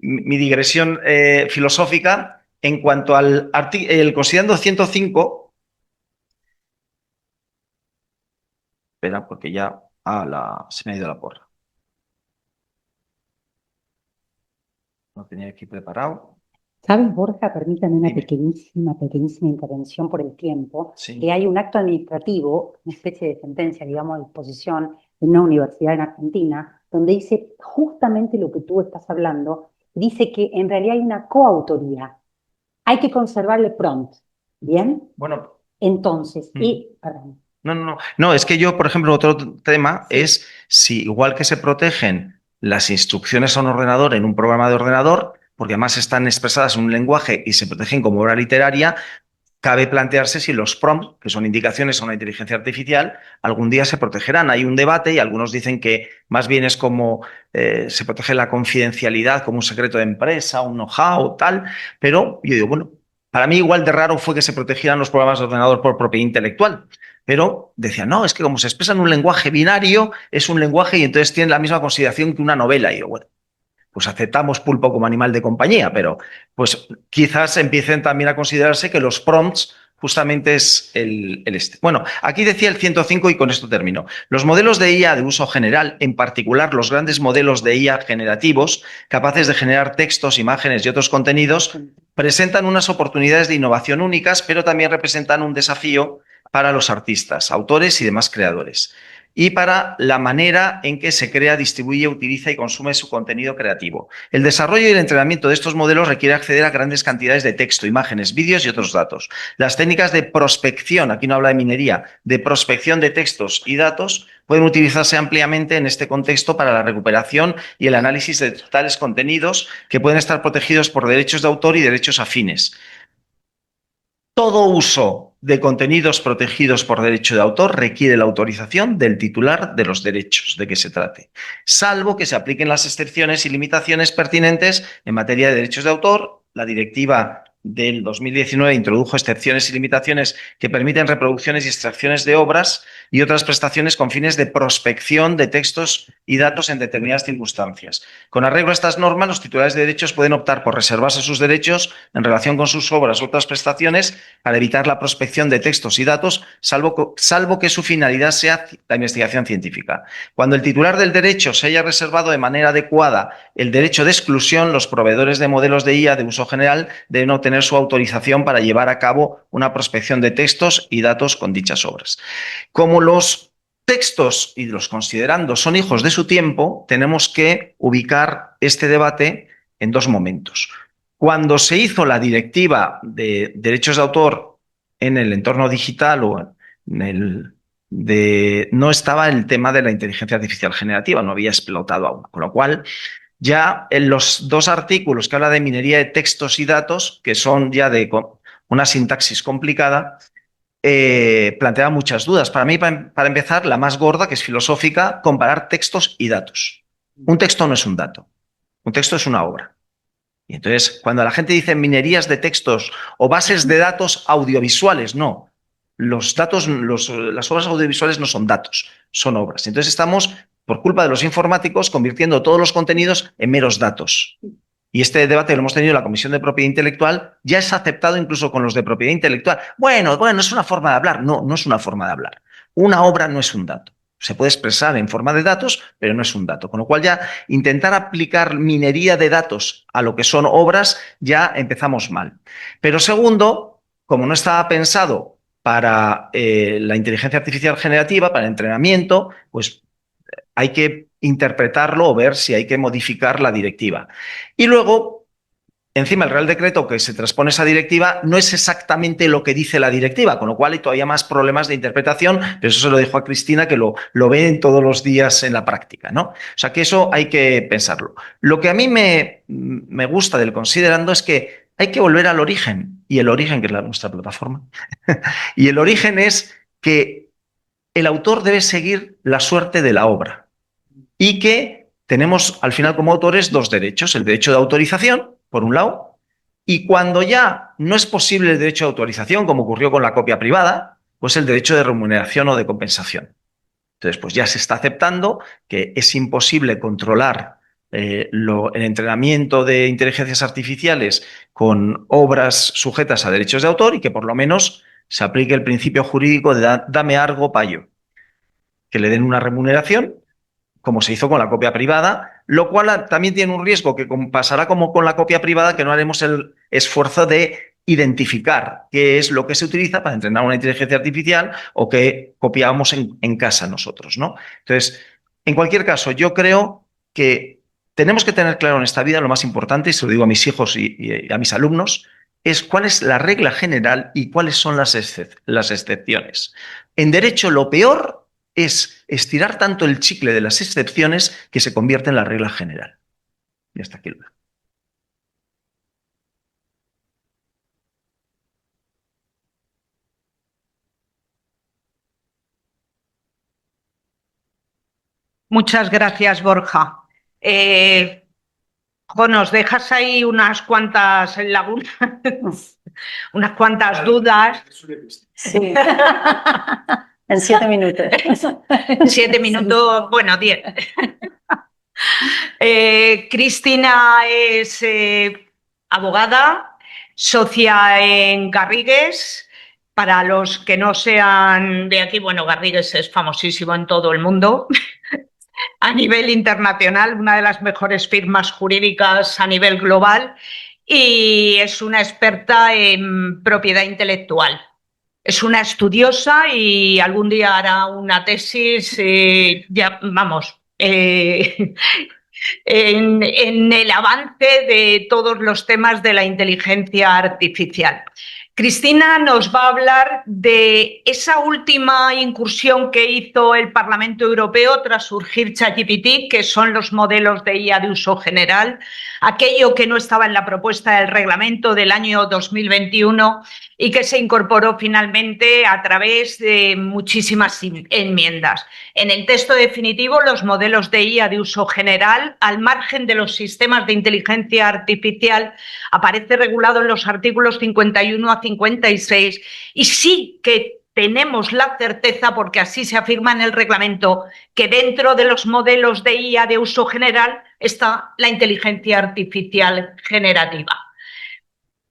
mi digresión filosófica. En cuanto al el considerando 105, espera, porque ya se me ha ido la porra. No tenía aquí preparado. ¿Sabes, Borja? Permítame una Dime. pequeñísima intervención por el tiempo. Sí. Que hay un acto administrativo, una especie de sentencia, digamos, a disposición de una universidad en Argentina, donde dice justamente lo que tú estás hablando. Dice que en realidad hay una coautoría. Hay que conservar el prompt. ¿Bien? Bueno. Entonces, perdón. No, es que yo, por ejemplo, otro tema Sí. es si igual que se protegen las instrucciones a un ordenador en un programa de ordenador, porque además están expresadas en un lenguaje y se protegen como obra literaria, cabe plantearse si los prompts, que son indicaciones a una inteligencia artificial, algún día se protegerán. Hay un debate y algunos dicen que más bien es como se protege la confidencialidad como un secreto de empresa, un know-how, tal, pero yo digo, bueno, para mí igual de raro fue que se protegieran los programas de ordenador por propiedad intelectual. Pero decían, no, es que como se expresa en un lenguaje binario, es un lenguaje y entonces tiene la misma consideración que una novela. Y yo, bueno, pues aceptamos pulpo como animal de compañía, pero pues quizás empiecen también a considerarse que los prompts justamente es el este. Bueno, aquí decía el 105 y con esto termino. Los modelos de IA de uso general, en particular los grandes modelos de IA generativos, capaces de generar textos, imágenes y otros contenidos, presentan unas oportunidades de innovación únicas, pero también representan un desafío para los artistas, autores y demás creadores, y para la manera en que se crea, distribuye, utiliza y consume su contenido creativo. El desarrollo y el entrenamiento de estos modelos requiere acceder a grandes cantidades de texto, imágenes, vídeos y otros datos. Las técnicas de prospección, aquí no habla de minería, de prospección de textos y datos pueden utilizarse ampliamente en este contexto para la recuperación y el análisis de tales contenidos que pueden estar protegidos por derechos de autor y derechos afines. Todo uso de contenidos protegidos por derecho de autor requiere la autorización del titular de los derechos de que se trate, salvo que se apliquen las excepciones y limitaciones pertinentes en materia de derechos de autor. La directiva del 2019 introdujo excepciones y limitaciones que permiten reproducciones y extracciones de obras y otras prestaciones con fines de prospección de textos y datos en determinadas circunstancias. Con arreglo a estas normas, los titulares de derechos pueden optar por reservarse sus derechos en relación con sus obras u otras prestaciones para evitar la prospección de textos y datos, salvo que su finalidad sea la investigación científica. Cuando el titular del derecho se haya reservado de manera adecuada el derecho de exclusión, los proveedores de modelos de IA de uso general deben obtener su autorización para llevar a cabo una prospección de textos y datos con dichas obras. Como los textos y los considerandos son hijos de su tiempo, tenemos que ubicar este debate en dos momentos. Cuando se hizo la directiva de derechos de autor en el entorno digital o en no estaba el tema de la inteligencia artificial generativa, no había explotado aún, con lo cual ya en los dos artículos que habla de minería de textos y datos, que son ya de una sintaxis complicada, plantea muchas dudas. Para mí, para empezar, la más gorda, que es filosófica, comparar textos y datos. Un texto no es un dato, un texto es una obra. Y entonces, cuando la gente dice minerías de textos o bases de datos audiovisuales, no. Los datos, las obras audiovisuales no son datos, son obras. Entonces estamos, por culpa de los informáticos, convirtiendo todos los contenidos en meros datos. Y este debate lo hemos tenido en la Comisión de Propiedad Intelectual, ya es aceptado incluso con los de propiedad intelectual. Bueno, es una forma de hablar. No, no es una forma de hablar. Una obra no es un dato. Se puede expresar en forma de datos, pero no es un dato. Con lo cual ya intentar aplicar minería de datos a lo que son obras, ya empezamos mal. Pero segundo, como no estaba pensado para la inteligencia artificial generativa, para el entrenamiento, pues hay que interpretarlo o ver si hay que modificar la directiva. Y luego, encima, el Real Decreto que se transpone esa directiva no es exactamente lo que dice la directiva, con lo cual hay todavía más problemas de interpretación, pero eso se lo dejo a Cristina, que lo ve todos los días en la práctica, ¿no? O sea que eso hay que pensarlo. Lo que a mí me gusta del considerando es que hay que volver al origen, y el origen, que es nuestra plataforma, y el origen es que el autor debe seguir la suerte de la obra y que tenemos al final como autores dos derechos, el derecho de autorización, por un lado, y cuando ya no es posible el derecho de autorización, como ocurrió con la copia privada, pues el derecho de remuneración o de compensación. Entonces, pues ya se está aceptando que es imposible controlar el entrenamiento de inteligencias artificiales con obras sujetas a derechos de autor y que por lo menos se aplique el principio jurídico de dame algo payo, que le den una remuneración, como se hizo con la copia privada, lo cual también tiene un riesgo que pasará como con la copia privada, que no haremos el esfuerzo de identificar qué es lo que se utiliza para entrenar una inteligencia artificial o que copiamos en casa nosotros, ¿no? Entonces, en cualquier caso, yo creo que tenemos que tener claro en esta vida lo más importante, y se lo digo a mis hijos y a mis alumnos, es cuál es la regla general y cuáles son las excepciones. En derecho, lo peor es estirar tanto el chicle de las excepciones que se convierte en la regla general. Y hasta aquí lo dejo. Muchas gracias, Borja. Nos dejas ahí unas cuantas lagunas, unas cuantas dudas. Sí. En 7 minutos. 7 minutos, bueno, 10. Cristina es abogada, socia en Garrigues. Para los que no sean de aquí, bueno, Garrigues es famosísimo en todo el mundo. A nivel internacional, una de las mejores firmas jurídicas a nivel global, y es una experta en propiedad intelectual. Es una estudiosa y algún día hará una tesis, ya vamos, en el avance de todos los temas de la inteligencia artificial. Cristina nos va a hablar de esa última incursión que hizo el Parlamento Europeo tras surgir ChatGPT, que son los modelos de IA de uso general, aquello que no estaba en la propuesta del reglamento del año 2021 y que se incorporó finalmente a través de muchísimas enmiendas. En el texto definitivo, los modelos de IA de uso general, al margen de los sistemas de inteligencia artificial, aparece regulado en los artículos 51 a 56, y sí que tenemos la certeza, porque así se afirma en el reglamento, que dentro de los modelos de IA de uso general está la inteligencia artificial generativa.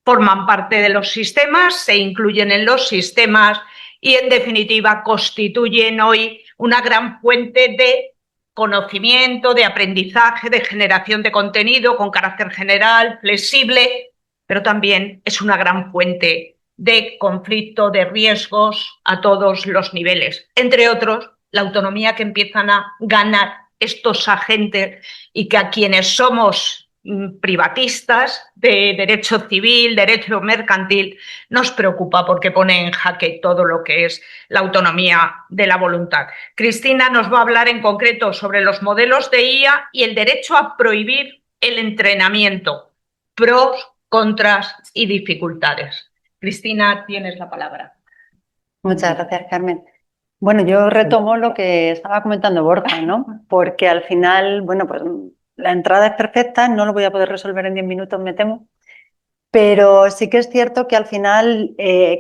Forman parte de los sistemas, se incluyen en los sistemas y, en definitiva, constituyen hoy una gran fuente de conocimiento, de aprendizaje, de generación de contenido con carácter general, flexible, pero también es una gran fuente de conflicto, de riesgos a todos los niveles. Entre otros, la autonomía que empiezan a ganar estos agentes y que a quienes somos privatistas de derecho civil, derecho mercantil, nos preocupa porque pone en jaque todo lo que es la autonomía de la voluntad. Cristina nos va a hablar en concreto sobre los modelos de IA y el derecho a prohibir el entrenamiento, pros, contras y dificultades. Cristina, tienes la palabra. Muchas gracias, Carmen. Bueno, yo retomo lo que estaba comentando Borja, ¿no? Porque al final, bueno, pues la entrada es perfecta, no lo voy a poder resolver en 10 minutos, me temo, pero sí que es cierto que al final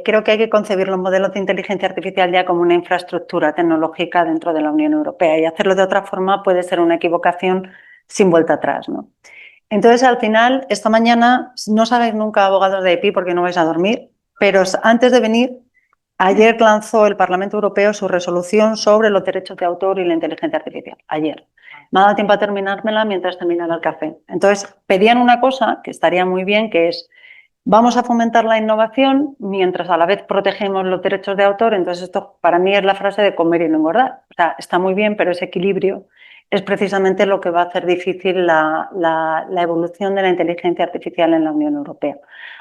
creo que hay que concebir los modelos de inteligencia artificial ya como una infraestructura tecnológica dentro de la Unión Europea, y hacerlo de otra forma puede ser una equivocación sin vuelta atrás, ¿no? Entonces, al final, esta mañana, no sabéis nunca, abogados de EPI, porque no vais a dormir, pero antes de venir, ayer lanzó el Parlamento Europeo su resolución sobre los derechos de autor y la inteligencia artificial. Ayer. Me ha dado tiempo a terminármela mientras terminaba el café. Entonces, pedían una cosa que estaría muy bien, que es Vamos a fomentar la innovación mientras a la vez protegemos los derechos de autor. Entonces esto para mí es la frase de comer y no engordar. O sea, está muy bien, pero ese equilibrio es precisamente lo que va a hacer difícil la evolución de la inteligencia artificial en la Unión Europea.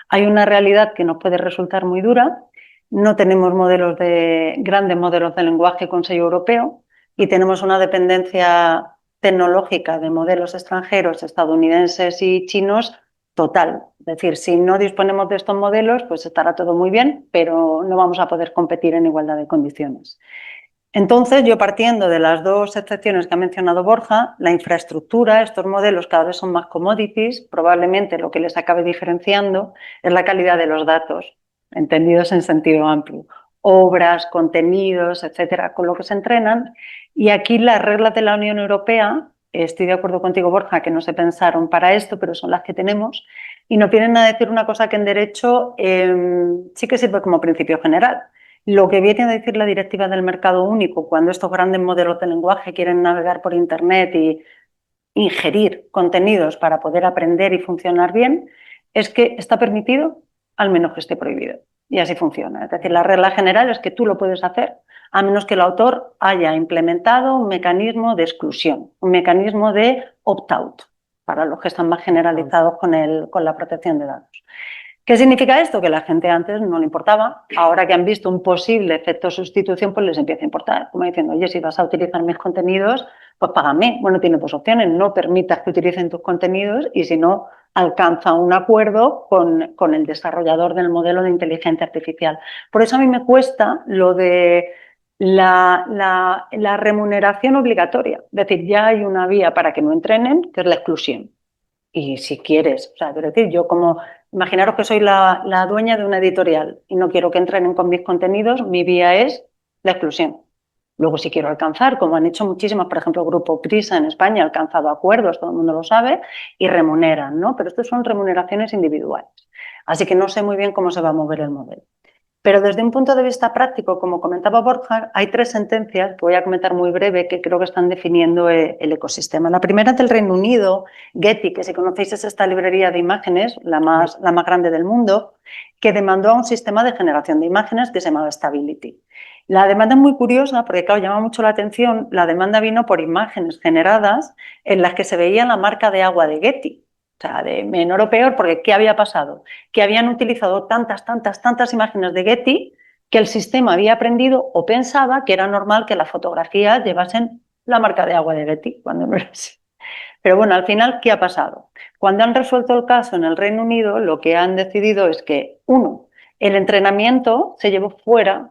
Hay una realidad que nos puede resultar muy dura. No tenemos grandes modelos de lenguaje con sello europeo y tenemos una dependencia tecnológica de modelos extranjeros, estadounidenses y chinos total. Es decir, si no disponemos de estos modelos, pues estará todo muy bien, pero no vamos a poder competir en igualdad de condiciones. Entonces, yo partiendo de las dos excepciones que ha mencionado Borja, la infraestructura, estos modelos cada vez son más commodities, probablemente lo que les acabe diferenciando es la calidad de los datos, entendidos en sentido amplio, obras, contenidos, etcétera, con lo que se entrenan. Y aquí las reglas de la Unión Europea, estoy de acuerdo contigo, Borja, que no se pensaron para esto, pero son las que tenemos, y nos vienen a decir una cosa que en derecho sí que sirve como principio general. Lo que viene a decir la Directiva del Mercado Único, cuando estos grandes modelos de lenguaje quieren navegar por Internet y ingerir contenidos para poder aprender y funcionar bien, es que está permitido, al menos que esté prohibido. Y así funciona. Es decir, la regla general es que tú lo puedes hacer, a menos que el autor haya implementado un mecanismo de exclusión, un mecanismo de opt-out, para los que están más generalizados con la protección de datos. ¿Qué significa esto? Que la gente antes no le importaba, ahora que han visto un posible efecto sustitución, pues les empieza a importar, como diciendo, oye, si vas a utilizar mis contenidos, pues págame. Bueno, tiene dos opciones, no permitas que utilicen tus contenidos y si no, alcanza un acuerdo con el desarrollador del modelo de inteligencia artificial. Por eso a mí me cuesta lo de la remuneración obligatoria, es decir, ya hay una vía para que no entrenen, que es la exclusión. Y si quieres, o sea, quiero decir, yo como, imaginaros que soy la dueña de una editorial y no quiero que entrenen con mis contenidos, mi vía es la exclusión. Luego, si quiero alcanzar, como han hecho muchísimas, por ejemplo, el Grupo Prisa en España ha alcanzado acuerdos, todo el mundo lo sabe, y remuneran, ¿no? Pero estos son remuneraciones individuales. Así que no sé muy bien cómo se va a mover el modelo. Pero desde un punto de vista práctico, como comentaba Borja, hay 3 sentencias que voy a comentar muy breve que creo que están definiendo el ecosistema. La primera es del Reino Unido, Getty, que si conocéis es esta librería de imágenes, la más grande del mundo, que demandó a un sistema de generación de imágenes que se llamaba Stability. La demanda es muy curiosa porque, claro, llama mucho la atención. La demanda vino por imágenes generadas en las que se veía la marca de agua de Getty. O sea, de menor o peor, porque ¿qué había pasado? Que habían utilizado tantas imágenes de Getty que el sistema había aprendido o pensaba que era normal que las fotografías llevasen la marca de agua de Getty, cuando no era así. Pero bueno, al final, ¿qué ha pasado? Cuando han resuelto el caso en el Reino Unido, lo que han decidido es que, uno, el entrenamiento se llevó fuera,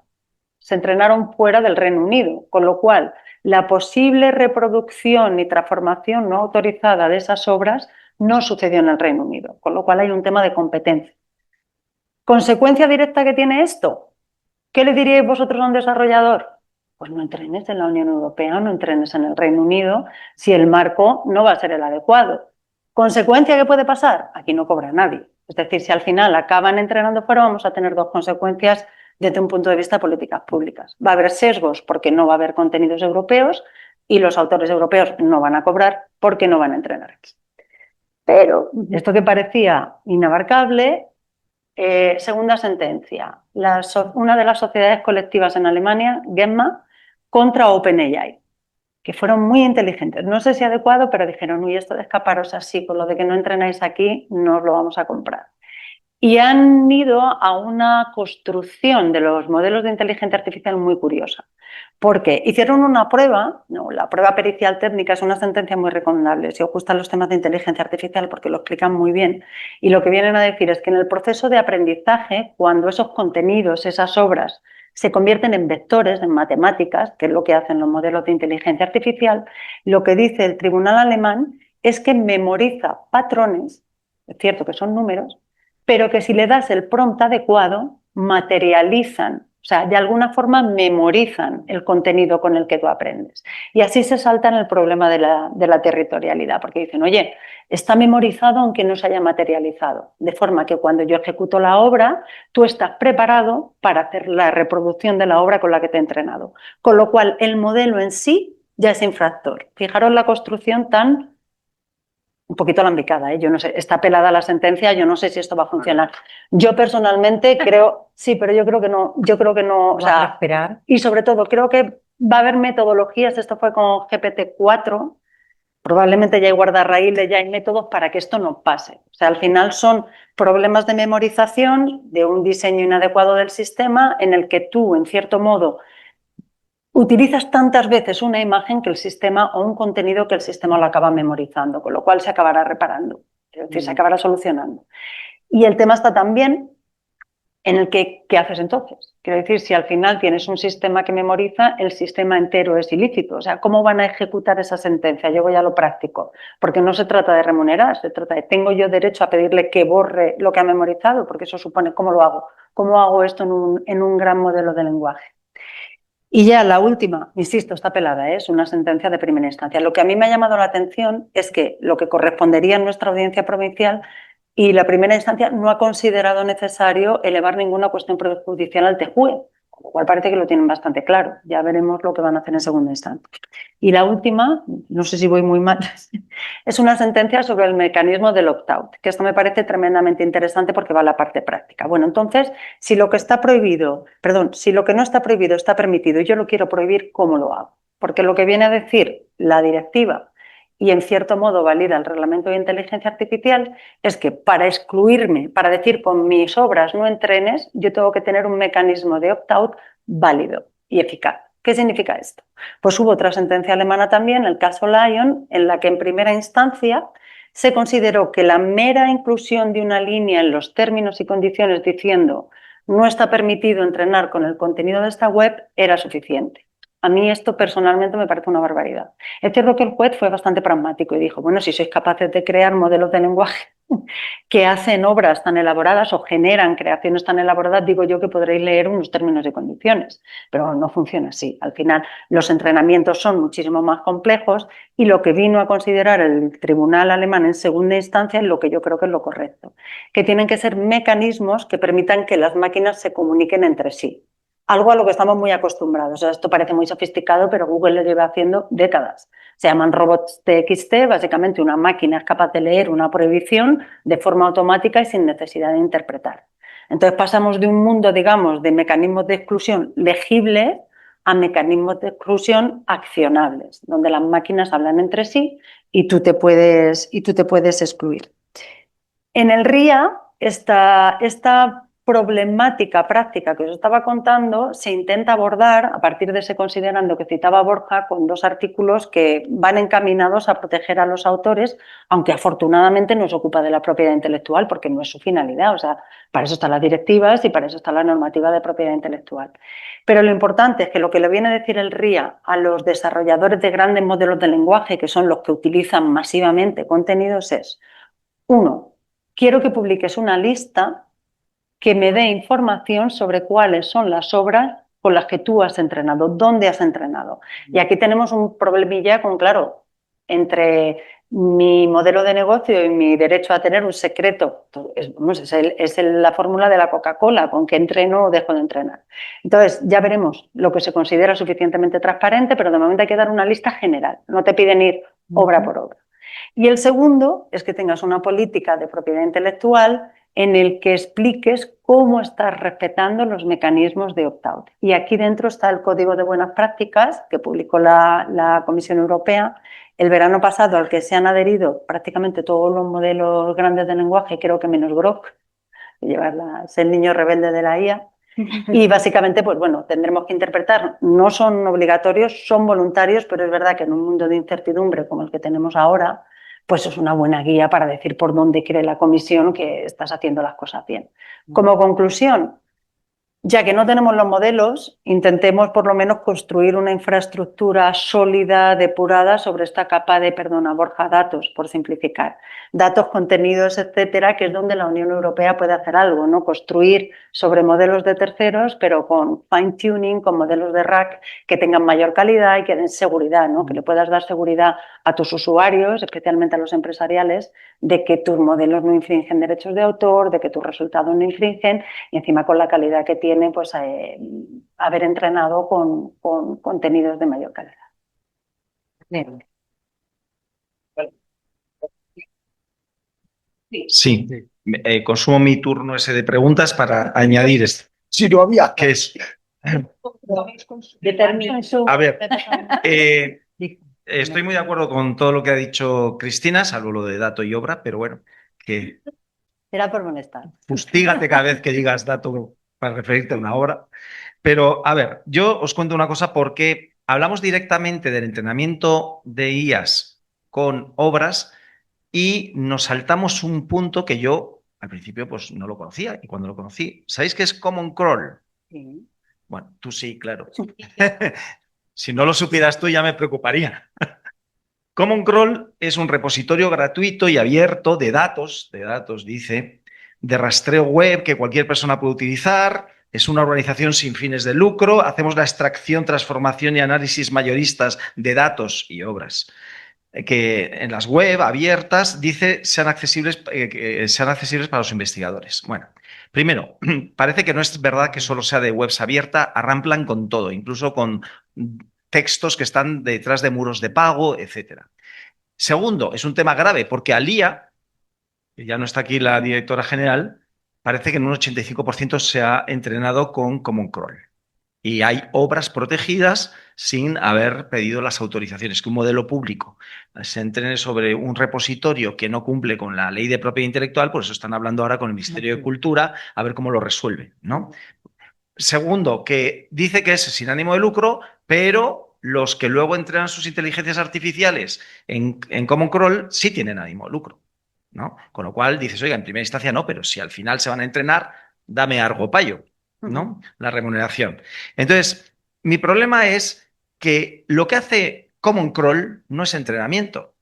se entrenaron fuera del Reino Unido, con lo cual la posible reproducción y transformación no autorizada de esas obras no sucedió en el Reino Unido, con lo cual hay un tema de competencia. ¿Consecuencia directa que tiene esto? ¿Qué le diríais vosotros a un desarrollador? Pues no entrenes en la Unión Europea, no entrenes en el Reino Unido, si el marco no va a ser el adecuado. ¿Consecuencia que puede pasar? Aquí no cobra nadie. Es decir, si al final acaban entrenando fuera, vamos a tener 2 consecuencias desde un punto de vista de políticas públicas. Va a haber sesgos porque no va a haber contenidos europeos y los autores europeos no van a cobrar porque no van a entrenar aquí. Pero esto que parecía inabarcable, segunda sentencia, una de las sociedades colectivas en Alemania, Gemma, contra OpenAI, que fueron muy inteligentes. No sé si adecuado, pero dijeron, uy, esto de escaparos así, con lo de que no entrenáis aquí, no os lo vamos a comprar. Y han ido a una construcción de los modelos de inteligencia artificial muy curiosa. Porque hicieron una prueba, la prueba pericial técnica es una sentencia muy recomendable, si os gustan los temas de inteligencia artificial porque lo explican muy bien. Y lo que vienen a decir es que en el proceso de aprendizaje, cuando esos contenidos, esas obras, se convierten en vectores, en matemáticas, que es lo que hacen los modelos de inteligencia artificial, lo que dice el tribunal alemán es que memoriza patrones, es cierto que son números, pero que si le das el prompt adecuado, materializan, o sea, de alguna forma memorizan el contenido con el que tú aprendes. Y así se saltan el problema de la territorialidad, porque dicen, oye, está memorizado aunque no se haya materializado, de forma que cuando yo ejecuto la obra, tú estás preparado para hacer la reproducción de la obra con la que te he entrenado. Con lo cual, el modelo en sí ya es infractor. Fijaros la construcción tan un poquito alambicada, ¿eh? Yo no sé, está pelada la sentencia, yo no sé si esto va a funcionar. Yo personalmente creo, sí, pero yo creo que no, o ¿Va a sea, prosperar? y sobre todo creo que va a haber metodologías, esto fue con GPT-4, probablemente ya hay guardarraíles, ya hay métodos para que esto no pase. O sea, al final son problemas de memorización, de un diseño inadecuado del sistema en el que tú, en cierto modo, utilizas tantas veces una imagen que el sistema o un contenido que el sistema lo acaba memorizando, con lo cual se acabará reparando, es decir, se acabará solucionando. Y el tema está también en el que, ¿qué haces entonces? Quiero decir, si al final tienes un sistema que memoriza, el sistema entero es ilícito. O sea, ¿cómo van a ejecutar esa sentencia? Yo voy a lo práctico, porque no se trata de remunerar, se trata de, ¿tengo yo derecho a pedirle que borre lo que ha memorizado? Porque eso supone, ¿cómo lo hago? ¿Cómo hago esto en un gran modelo de lenguaje? Y ya la última, insisto, está pelada, ¿eh? Es una sentencia de primera instancia. Lo que a mí me ha llamado la atención es que lo que correspondería en nuestra audiencia provincial y la primera instancia no ha considerado necesario elevar ninguna cuestión prejudicial al TJUE, con lo cual parece que lo tienen bastante claro. Ya veremos lo que van a hacer en segunda instancia. Y la última, no sé si voy muy mal, es una sentencia sobre el mecanismo del opt-out, que esto me parece tremendamente interesante porque va a la parte práctica. Bueno, entonces, si lo que está prohibido, perdón, si lo que no está prohibido está permitido y yo lo quiero prohibir, ¿cómo lo hago? Porque lo que viene a decir la directiva y en cierto modo valida el reglamento de inteligencia artificial es que para excluirme, para decir con mis obras no entrenes, yo tengo que tener un mecanismo de opt-out válido y eficaz. ¿Qué significa esto? Pues hubo otra sentencia alemana también, el caso Lyon, en la que en primera instancia se consideró que la mera inclusión de una línea en los términos y condiciones diciendo no está permitido entrenar con el contenido de esta web era suficiente. A mí esto personalmente me parece una barbaridad. Es cierto que el juez fue bastante pragmático y dijo, bueno, si sois capaces de crear modelos de lenguaje que hacen obras tan elaboradas o generan creaciones tan elaboradas, digo yo que podréis leer unos términos y condiciones, pero no funciona así. Al final los entrenamientos son muchísimo más complejos y lo que vino a considerar el tribunal alemán en segunda instancia es lo que yo creo que es lo correcto, que tienen que ser mecanismos que permitan que las máquinas se comuniquen entre sí. Algo a lo que estamos muy acostumbrados. O sea, esto parece muy sofisticado, pero Google lo lleva haciendo décadas. Se llaman robots TXT, básicamente una máquina es capaz de leer una prohibición de forma automática y sin necesidad de interpretar. Entonces pasamos de un mundo, digamos, de mecanismos de exclusión legibles a mecanismos de exclusión accionables, donde las máquinas hablan entre sí y tú te puedes excluir. En el RIA, esta problemática práctica que os estaba contando se intenta abordar a partir de ese considerando que citaba Borja con dos artículos que van encaminados a proteger a los autores, aunque afortunadamente no se ocupa de la propiedad intelectual porque no es su finalidad. O sea, para eso están las directivas y para eso está la normativa de propiedad intelectual. Pero lo importante es que lo que le viene a decir el RIA a los desarrolladores de grandes modelos de lenguaje, que son los que utilizan masivamente contenidos, es: uno, quiero que publiques una lista que me dé información sobre cuáles son las obras con las que tú has entrenado, dónde has entrenado. Y aquí tenemos un problemilla con, claro, entre mi modelo de negocio y mi derecho a tener un secreto. Es la fórmula de la Coca-Cola, con que entreno o dejo de entrenar. Entonces, ya veremos lo que se considera suficientemente transparente, pero de momento hay que dar una lista general. No te piden ir obra por obra. Y el segundo es que tengas una política de propiedad intelectual en el que expliques cómo estás respetando los mecanismos de opt-out. Y aquí dentro está el Código de Buenas Prácticas que publicó la Comisión Europea el verano pasado, al que se han adherido prácticamente todos los modelos grandes de lenguaje, creo que menos Grok, que es el niño rebelde de la IA. Y básicamente, pues bueno, tendremos que interpretar, no son obligatorios, son voluntarios, pero es verdad que en un mundo de incertidumbre como el que tenemos ahora, pues es una buena guía para decir por dónde cree la comisión que estás haciendo las cosas bien. Como conclusión, ya que no tenemos los modelos, intentemos por lo menos construir una infraestructura sólida, depurada sobre esta capa de, perdona, Borja, datos, por simplificar. Datos, contenidos, etcétera, que es donde la Unión Europea puede hacer algo, ¿no? Construir sobre modelos de terceros, pero con fine-tuning, con modelos de RAC que tengan mayor calidad y que den seguridad, ¿no? Que le puedas dar seguridad a tus usuarios, especialmente a los empresariales, de que tus modelos no infringen derechos de autor, de que tus resultados no infringen y encima con la calidad que tiene, pues haber entrenado con contenidos de mayor calidad. Bien. Sí. Consumo mi turno ese de preguntas para añadir esto. Si no había. Que es, Determina. a ver, estoy muy de acuerdo con todo lo que ha dicho Cristina, salvo lo de dato y obra, pero bueno, que Era por molestar. fustígate cada vez que digas dato para referirte a una obra. Pero, a ver, yo os cuento una cosa porque hablamos directamente del entrenamiento de IAS con obras y nos saltamos un punto que yo al principio pues no lo conocía y cuando lo conocí, ¿sabéis qué es Common Crawl? Sí. Bueno, tú sí, claro. Si no lo supieras tú ya me preocuparía. Common Crawl es un repositorio gratuito y abierto de datos, dice, de rastreo web que cualquier persona puede utilizar. Es una organización sin fines de lucro. Hacemos la extracción, transformación y análisis mayoristas de datos y obras que en las web abiertas dice sean accesibles para los investigadores. Bueno, primero, parece que no es verdad que solo sea de webs abierta, arramplan con todo, incluso con textos que están detrás de muros de pago, etcétera. Segundo, es un tema grave porque Alía, que ya no está aquí la directora general, parece que en un 85% se ha entrenado con Common Crawl. Y hay obras protegidas sin haber pedido las autorizaciones, que un modelo público se entrene sobre un repositorio que no cumple con la ley de propiedad intelectual, por eso están hablando ahora con el Ministerio de Cultura a ver cómo lo resuelve, ¿no? Segundo, que dice que es sin ánimo de lucro, pero los que luego entrenan sus inteligencias artificiales en Common Crawl sí tienen ánimo de lucro, ¿no? Con lo cual dices, oiga, en primera instancia no, pero si al final se van a entrenar, dame algo payo, ¿no? La remuneración. Entonces, mi problema es que lo que hace Common Crawl no es entrenamiento,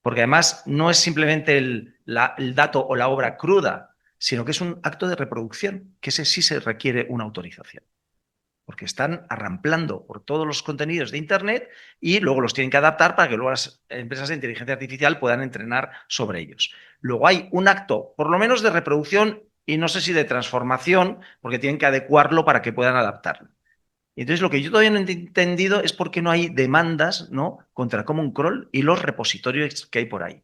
porque además no es simplemente el dato o la obra cruda, sino que es un acto de reproducción, que ese sí se requiere una autorización. Porque están arramplando por todos los contenidos de Internet y luego los tienen que adaptar para que luego las empresas de inteligencia artificial puedan entrenar sobre ellos. Luego hay un acto, por lo menos de reproducción y no sé si de transformación, porque tienen que adecuarlo para que puedan adaptarlo. Y entonces lo que yo todavía no he entendido es por qué no hay demandas, ¿no?, contra Common Crawl y los repositorios que hay por ahí.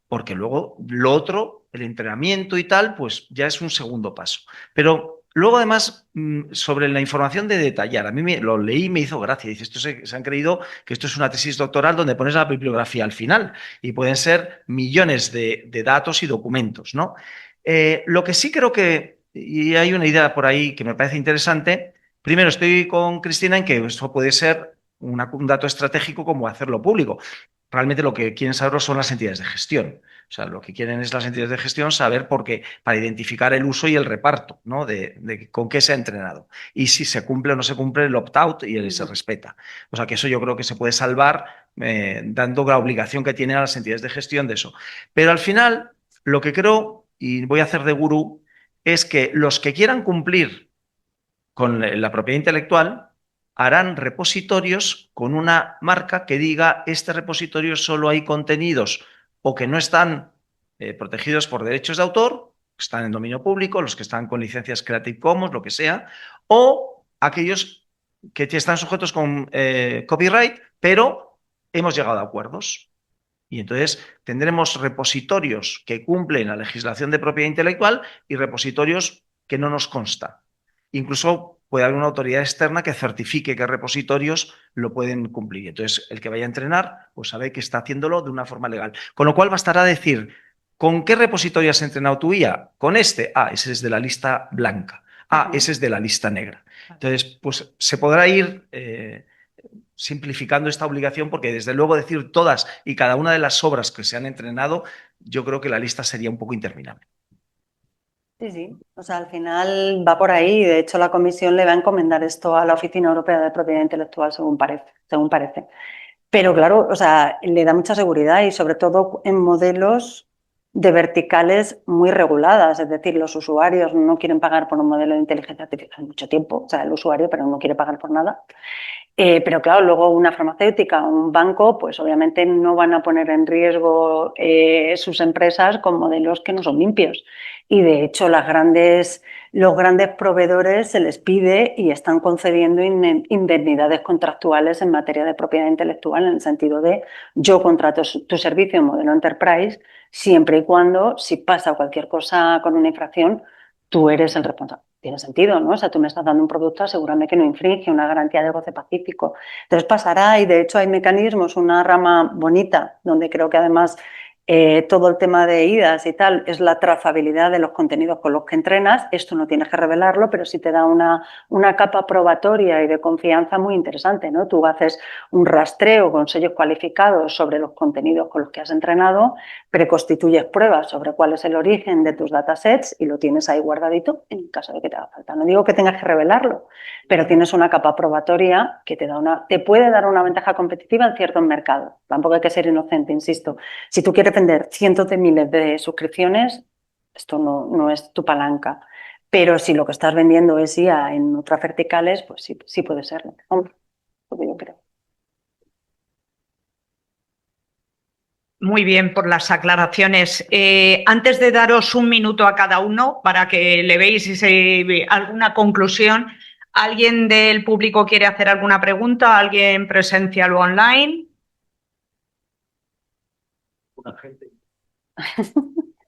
Porque luego lo otro, el entrenamiento y tal, pues ya es un segundo paso. Pero luego además, sobre la información de detallar, a mí lo leí y me hizo gracia. Dice, se han creído que esto es una tesis doctoral donde pones la bibliografía al final y pueden ser millones de datos y documentos, ¿no? Lo que sí creo que, y hay una idea por ahí que me parece interesante, primero estoy con Cristina en que esto puede ser un dato estratégico como hacerlo público. Realmente lo que quieren saber son las entidades de gestión. O sea, lo que quieren es las entidades de gestión saber por qué, para identificar el uso y el reparto, ¿no?, de con qué se ha entrenado. Y si se cumple o no se cumple el opt-out y se respeta. O sea, que eso yo creo que se puede salvar dando la obligación que tienen a las entidades de gestión de eso. Pero al final, lo que creo, y voy a hacer de gurú, es que los que quieran cumplir con la propiedad intelectual harán repositorios con una marca que diga este repositorio solo hay contenidos o que no están protegidos por derechos de autor, que están en dominio público, los que están con licencias Creative Commons, lo que sea, o aquellos que están sujetos con copyright, pero hemos llegado a acuerdos. Y entonces tendremos repositorios que cumplen la legislación de propiedad intelectual y repositorios que no nos consta. Incluso puede haber una autoridad externa que certifique qué repositorios lo pueden cumplir. Entonces, el que vaya a entrenar, pues sabe que está haciéndolo de una forma legal. Con lo cual bastará decir, ¿con qué repositorio has entrenado tu IA? Con este. Ah, ese es de la lista blanca. Ah, ese es de la lista negra. Entonces, pues se podrá ir simplificando esta obligación, porque desde luego decir todas y cada una de las obras que se han entrenado, yo creo que la lista sería un poco interminable. Sí, sí. O sea, al final va por ahí. De hecho, la Comisión le va a encomendar esto a la Oficina Europea de Propiedad Intelectual, según parece. Pero claro, o sea, le da mucha seguridad y sobre todo en modelos de verticales muy reguladas. Es decir, los usuarios no quieren pagar por un modelo de inteligencia artificial mucho tiempo. O sea, el usuario, pero no quiere pagar por nada. Pero claro, luego una farmacéutica o un banco, pues obviamente no van a poner en riesgo sus empresas con modelos que no son limpios. Y de hecho los grandes proveedores se les pide y están concediendo indemnidades contractuales en materia de propiedad intelectual, en el sentido de yo contrato tu servicio en modelo enterprise siempre y cuando, si pasa cualquier cosa con una infracción, tú eres el responsable. Tiene sentido, ¿no? O sea, tú me estás dando un producto, asegúrame que no infringe, una garantía de goce pacífico. Entonces pasará, y de hecho hay mecanismos, una rama bonita, donde creo que además todo el tema de IDAS y tal es la trazabilidad de los contenidos con los que entrenas. Esto no tienes que revelarlo, pero sí te da una capa probatoria y de confianza muy interesante, ¿no? Tú haces un rastreo con sellos cualificados sobre los contenidos con los que has entrenado, preconstituyes pruebas sobre cuál es el origen de tus datasets y lo tienes ahí guardadito en caso de que te haga falta. No digo que tengas que revelarlo, pero tienes una capa probatoria que te puede dar una ventaja competitiva en ciertos mercados. Tampoco hay que ser inocente, insisto. Si tú quieres vender cientos de miles de suscripciones, esto no es tu palanca. Pero si lo que estás vendiendo es IA en otras verticales, pues sí puede serlo. Hombre, lo que yo creo. Muy bien por las aclaraciones. Antes de daros un minuto a cada uno para que le veáis alguna conclusión, ¿alguien del público quiere hacer alguna pregunta? ¿Alguien presencial o online?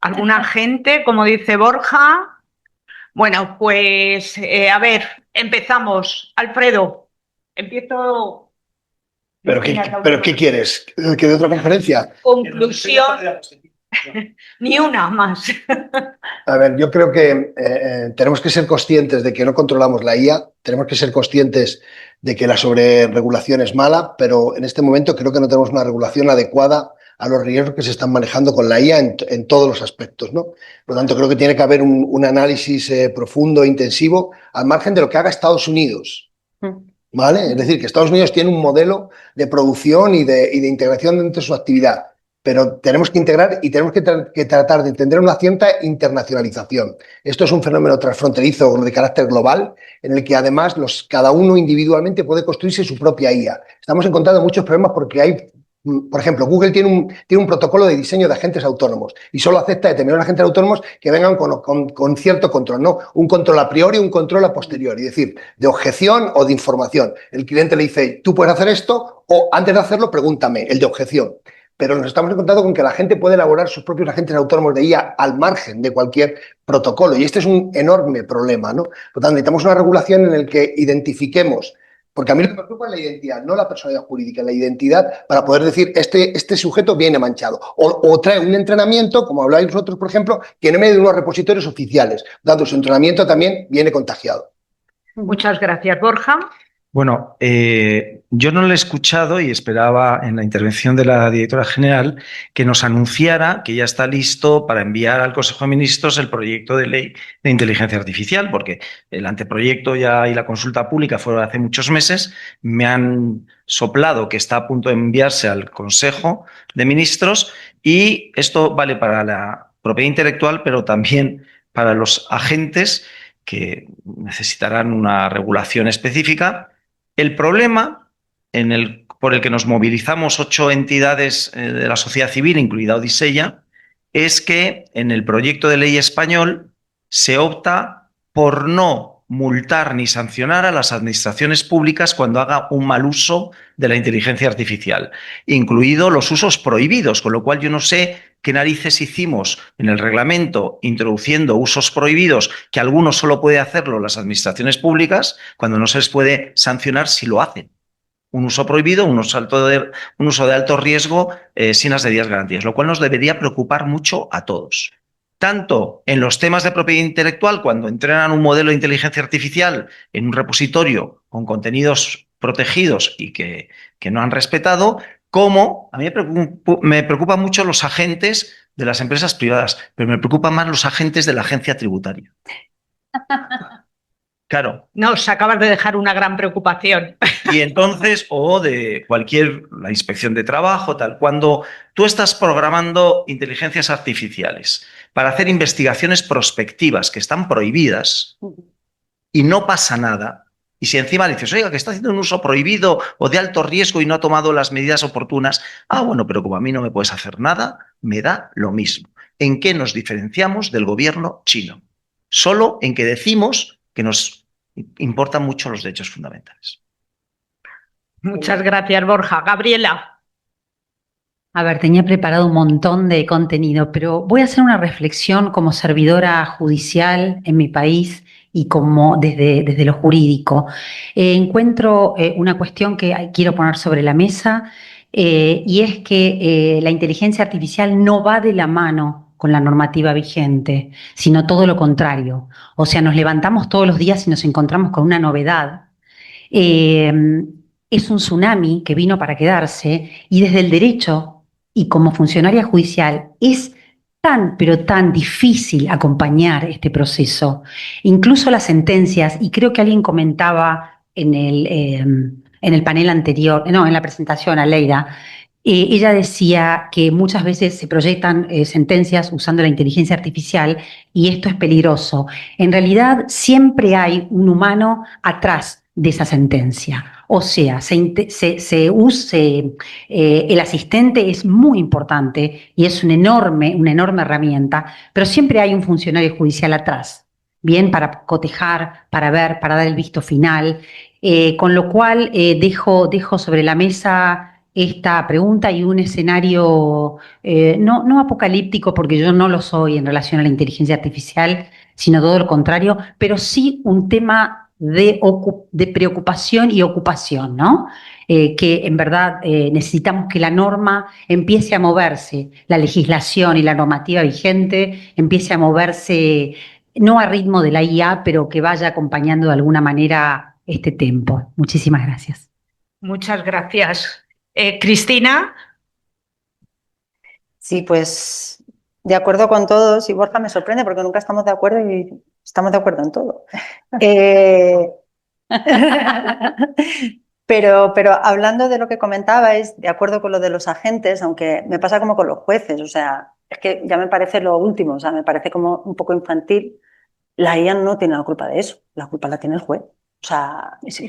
¿Alguna gente, como dice Borja? Bueno, pues a ver, empezamos. Alfredo, empiezo. ¿Pero qué quieres? ¿Que de otra conferencia? Conclusión. Ni una más. A ver, yo creo que tenemos que ser conscientes de que no controlamos la IA, tenemos que ser conscientes de que la sobreregulación es mala, pero en este momento creo que no tenemos una regulación adecuada a los riesgos que se están manejando con la IA en todos los aspectos, ¿no? Por lo tanto, creo que tiene que haber un análisis profundo e intensivo al margen de lo que haga Estados Unidos. ¿Vale? Es decir, que Estados Unidos tiene un modelo de producción y de integración dentro de su actividad, pero tenemos que integrar y tenemos que tratar de entender una cierta internacionalización. Esto es un fenómeno transfronterizo de carácter global, en el que además cada uno individualmente puede construirse su propia IA. Estamos encontrando muchos problemas porque hay, por ejemplo, Google tiene un protocolo de diseño de agentes autónomos y solo acepta determinados agentes autónomos que vengan con cierto control, ¿no? Un control a priori, un control a posteriori, es decir, de objeción o de información. El cliente le dice, tú puedes hacer esto, o antes de hacerlo, pregúntame, el de objeción. Pero nos estamos encontrando con que la gente puede elaborar sus propios agentes autónomos de IA al margen de cualquier protocolo, y este es un enorme problema, ¿no? Por lo tanto, necesitamos una regulación en la que identifiquemos. Porque a mí lo que me preocupa es la identidad, no la personalidad jurídica, la identidad para poder decir este sujeto viene manchado. O trae un entrenamiento, como habláis vosotros, por ejemplo, que en medio de unos repositorios oficiales, dando su entrenamiento también viene contagiado. Muchas gracias, Borja. Bueno, yo no lo he escuchado y esperaba en la intervención de la directora general que nos anunciara que ya está listo para enviar al Consejo de Ministros el proyecto de ley de inteligencia artificial, porque el anteproyecto ya y la consulta pública fueron hace muchos meses. Me han soplado que está a punto de enviarse al Consejo de Ministros y esto vale para la propiedad intelectual, pero también para los agentes que necesitarán una regulación específica. El problema por el que nos movilizamos 8 entidades de la sociedad civil, incluida Odisea, es que en el proyecto de ley español se opta por no multar ni sancionar a las administraciones públicas cuando haga un mal uso de la inteligencia artificial, incluidos los usos prohibidos, con lo cual yo no sé qué narices hicimos en el reglamento introduciendo usos prohibidos, que algunos solo puede hacerlo las administraciones públicas, cuando no se les puede sancionar si lo hacen. Un uso prohibido, un uso de alto riesgo sin las debidas garantías, lo cual nos debería preocupar mucho a todos. Tanto en los temas de propiedad intelectual, cuando entrenan un modelo de inteligencia artificial en un repositorio con contenidos protegidos y que no han respetado, como a mí me preocupan mucho los agentes de las empresas privadas, pero me preocupan más los agentes de la agencia tributaria. Claro. Nos acabas de dejar una gran preocupación. Y entonces, o de la inspección de trabajo, tal, cuando tú estás programando inteligencias artificiales para hacer investigaciones prospectivas que están prohibidas y no pasa nada, Y si encima le dices, oiga, que está haciendo un uso prohibido o de alto riesgo y no ha tomado las medidas oportunas, bueno, pero como a mí no me puedes hacer nada, me da lo mismo. ¿En qué nos diferenciamos del gobierno chino? Solo en que decimos que nos importan mucho los derechos fundamentales. Muchas gracias, Borja. Gabriela. A ver, tenía preparado un montón de contenido, pero voy a hacer una reflexión como servidora judicial en mi país y como desde lo jurídico. Encuentro una cuestión que quiero poner sobre la mesa y es que la inteligencia artificial no va de la mano con la normativa vigente, sino todo lo contrario. O sea, nos levantamos todos los días y nos encontramos con una novedad. Es un tsunami que vino para quedarse y desde el derecho y como funcionaria judicial es tan, pero tan difícil acompañar este proceso. Incluso las sentencias, y creo que alguien comentaba en el panel anterior, no, en la presentación a Leira, ella decía que muchas veces se proyectan sentencias usando la inteligencia artificial y esto es peligroso. En realidad siempre hay un humano atrás de esa sentencia. O sea, el asistente es muy importante y es una enorme herramienta, pero siempre hay un funcionario judicial atrás, bien, para cotejar, para ver, para dar el visto final, con lo cual dejo sobre la mesa esta pregunta y un escenario no apocalíptico, porque yo no lo soy en relación a la inteligencia artificial, sino todo lo contrario, pero sí un tema de preocupación y ocupación, ¿no? Que en verdad necesitamos que la norma empiece a moverse, la legislación y la normativa vigente empiece a moverse, no a ritmo de la IA, pero que vaya acompañando de alguna manera este tempo. Muchísimas gracias. Muchas gracias. Cristina. Sí, pues de acuerdo con todos, y Borja me sorprende porque nunca estamos de acuerdo y estamos de acuerdo en todo. Pero hablando de lo que comentabais, de acuerdo con lo de los agentes, aunque me pasa como con los jueces, o sea, es que ya me parece lo último, o sea, me parece como un poco infantil. La IA no tiene la culpa de eso, la culpa la tiene el juez. O sea, es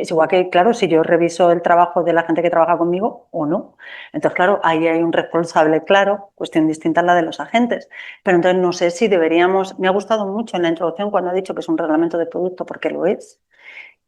igual que, claro, si yo reviso el trabajo de la gente que trabaja conmigo o no. Entonces, claro, ahí hay un responsable claro, cuestión distinta a la de los agentes. Pero entonces no sé si deberíamos... Me ha gustado mucho en la introducción cuando ha dicho que es un reglamento de producto, porque lo es.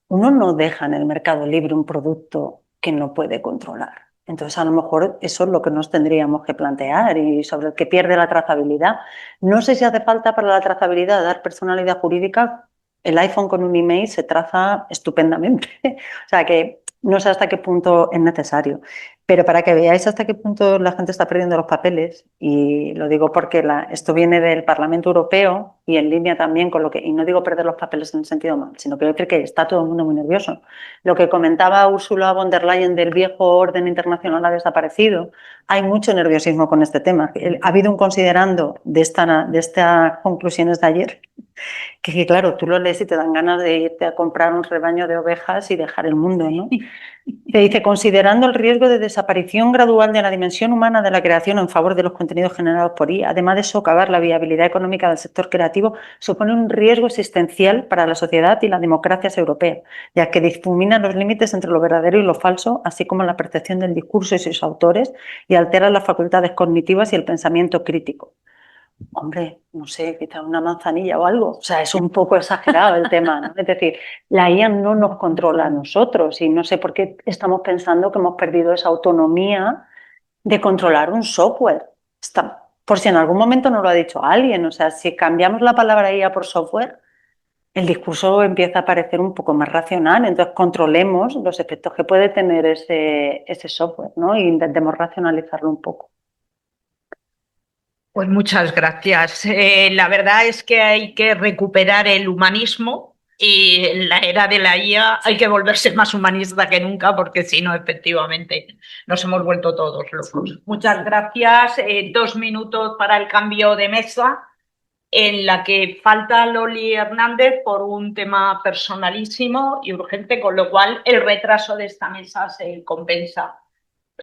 Uno no deja en el mercado libre un producto que no puede controlar. Entonces, a lo mejor eso es lo que nos tendríamos que plantear y sobre el que pierde la trazabilidad. No sé si hace falta para la trazabilidad dar personalidad jurídica. El iPhone con un email se traza estupendamente. O sea que no sé hasta qué punto es necesario. Pero para que veáis hasta qué punto la gente está perdiendo los papeles, y lo digo porque esto viene del Parlamento Europeo y en línea también con lo que, y no digo perder los papeles en el sentido mal, sino que yo creo que está todo el mundo muy nervioso. Lo que comentaba Ursula von der Leyen del viejo orden internacional ha desaparecido. Hay mucho nerviosismo con este tema. Ha habido un considerando de estas conclusiones de ayer, que claro, tú lo lees y te dan ganas de irte a comprar un rebaño de ovejas y dejar el mundo, ¿no? Te dice, considerando el riesgo de desaparición gradual de la dimensión humana de la creación en favor de los contenidos generados por IA, además de socavar la viabilidad económica del sector creativo, supone un riesgo existencial para la sociedad y las democracias europeas, ya que difumina los límites entre lo verdadero y lo falso, así como la percepción del discurso y sus autores, y altera las facultades cognitivas y el pensamiento crítico. Hombre, no sé, quizá una manzanilla o algo. O sea, es un poco exagerado el tema, ¿no? Es decir, la IA no nos controla a nosotros y no sé por qué estamos pensando que hemos perdido esa autonomía de controlar un software. Por si en algún momento nos lo ha dicho alguien. O sea, si cambiamos la palabra IA por software, el discurso empieza a parecer un poco más racional. Entonces, controlemos los efectos que puede tener ese software, ¿no? E intentemos racionalizarlo un poco. Pues muchas gracias. La verdad es que hay que recuperar el humanismo y en la era de la IA hay que volverse más humanista que nunca porque si no, efectivamente, nos hemos vuelto todos locos. Muchas gracias. 2 minutos para el cambio de mesa en la que falta Loli Hernández por un tema personalísimo y urgente, con lo cual el retraso de esta mesa se compensa.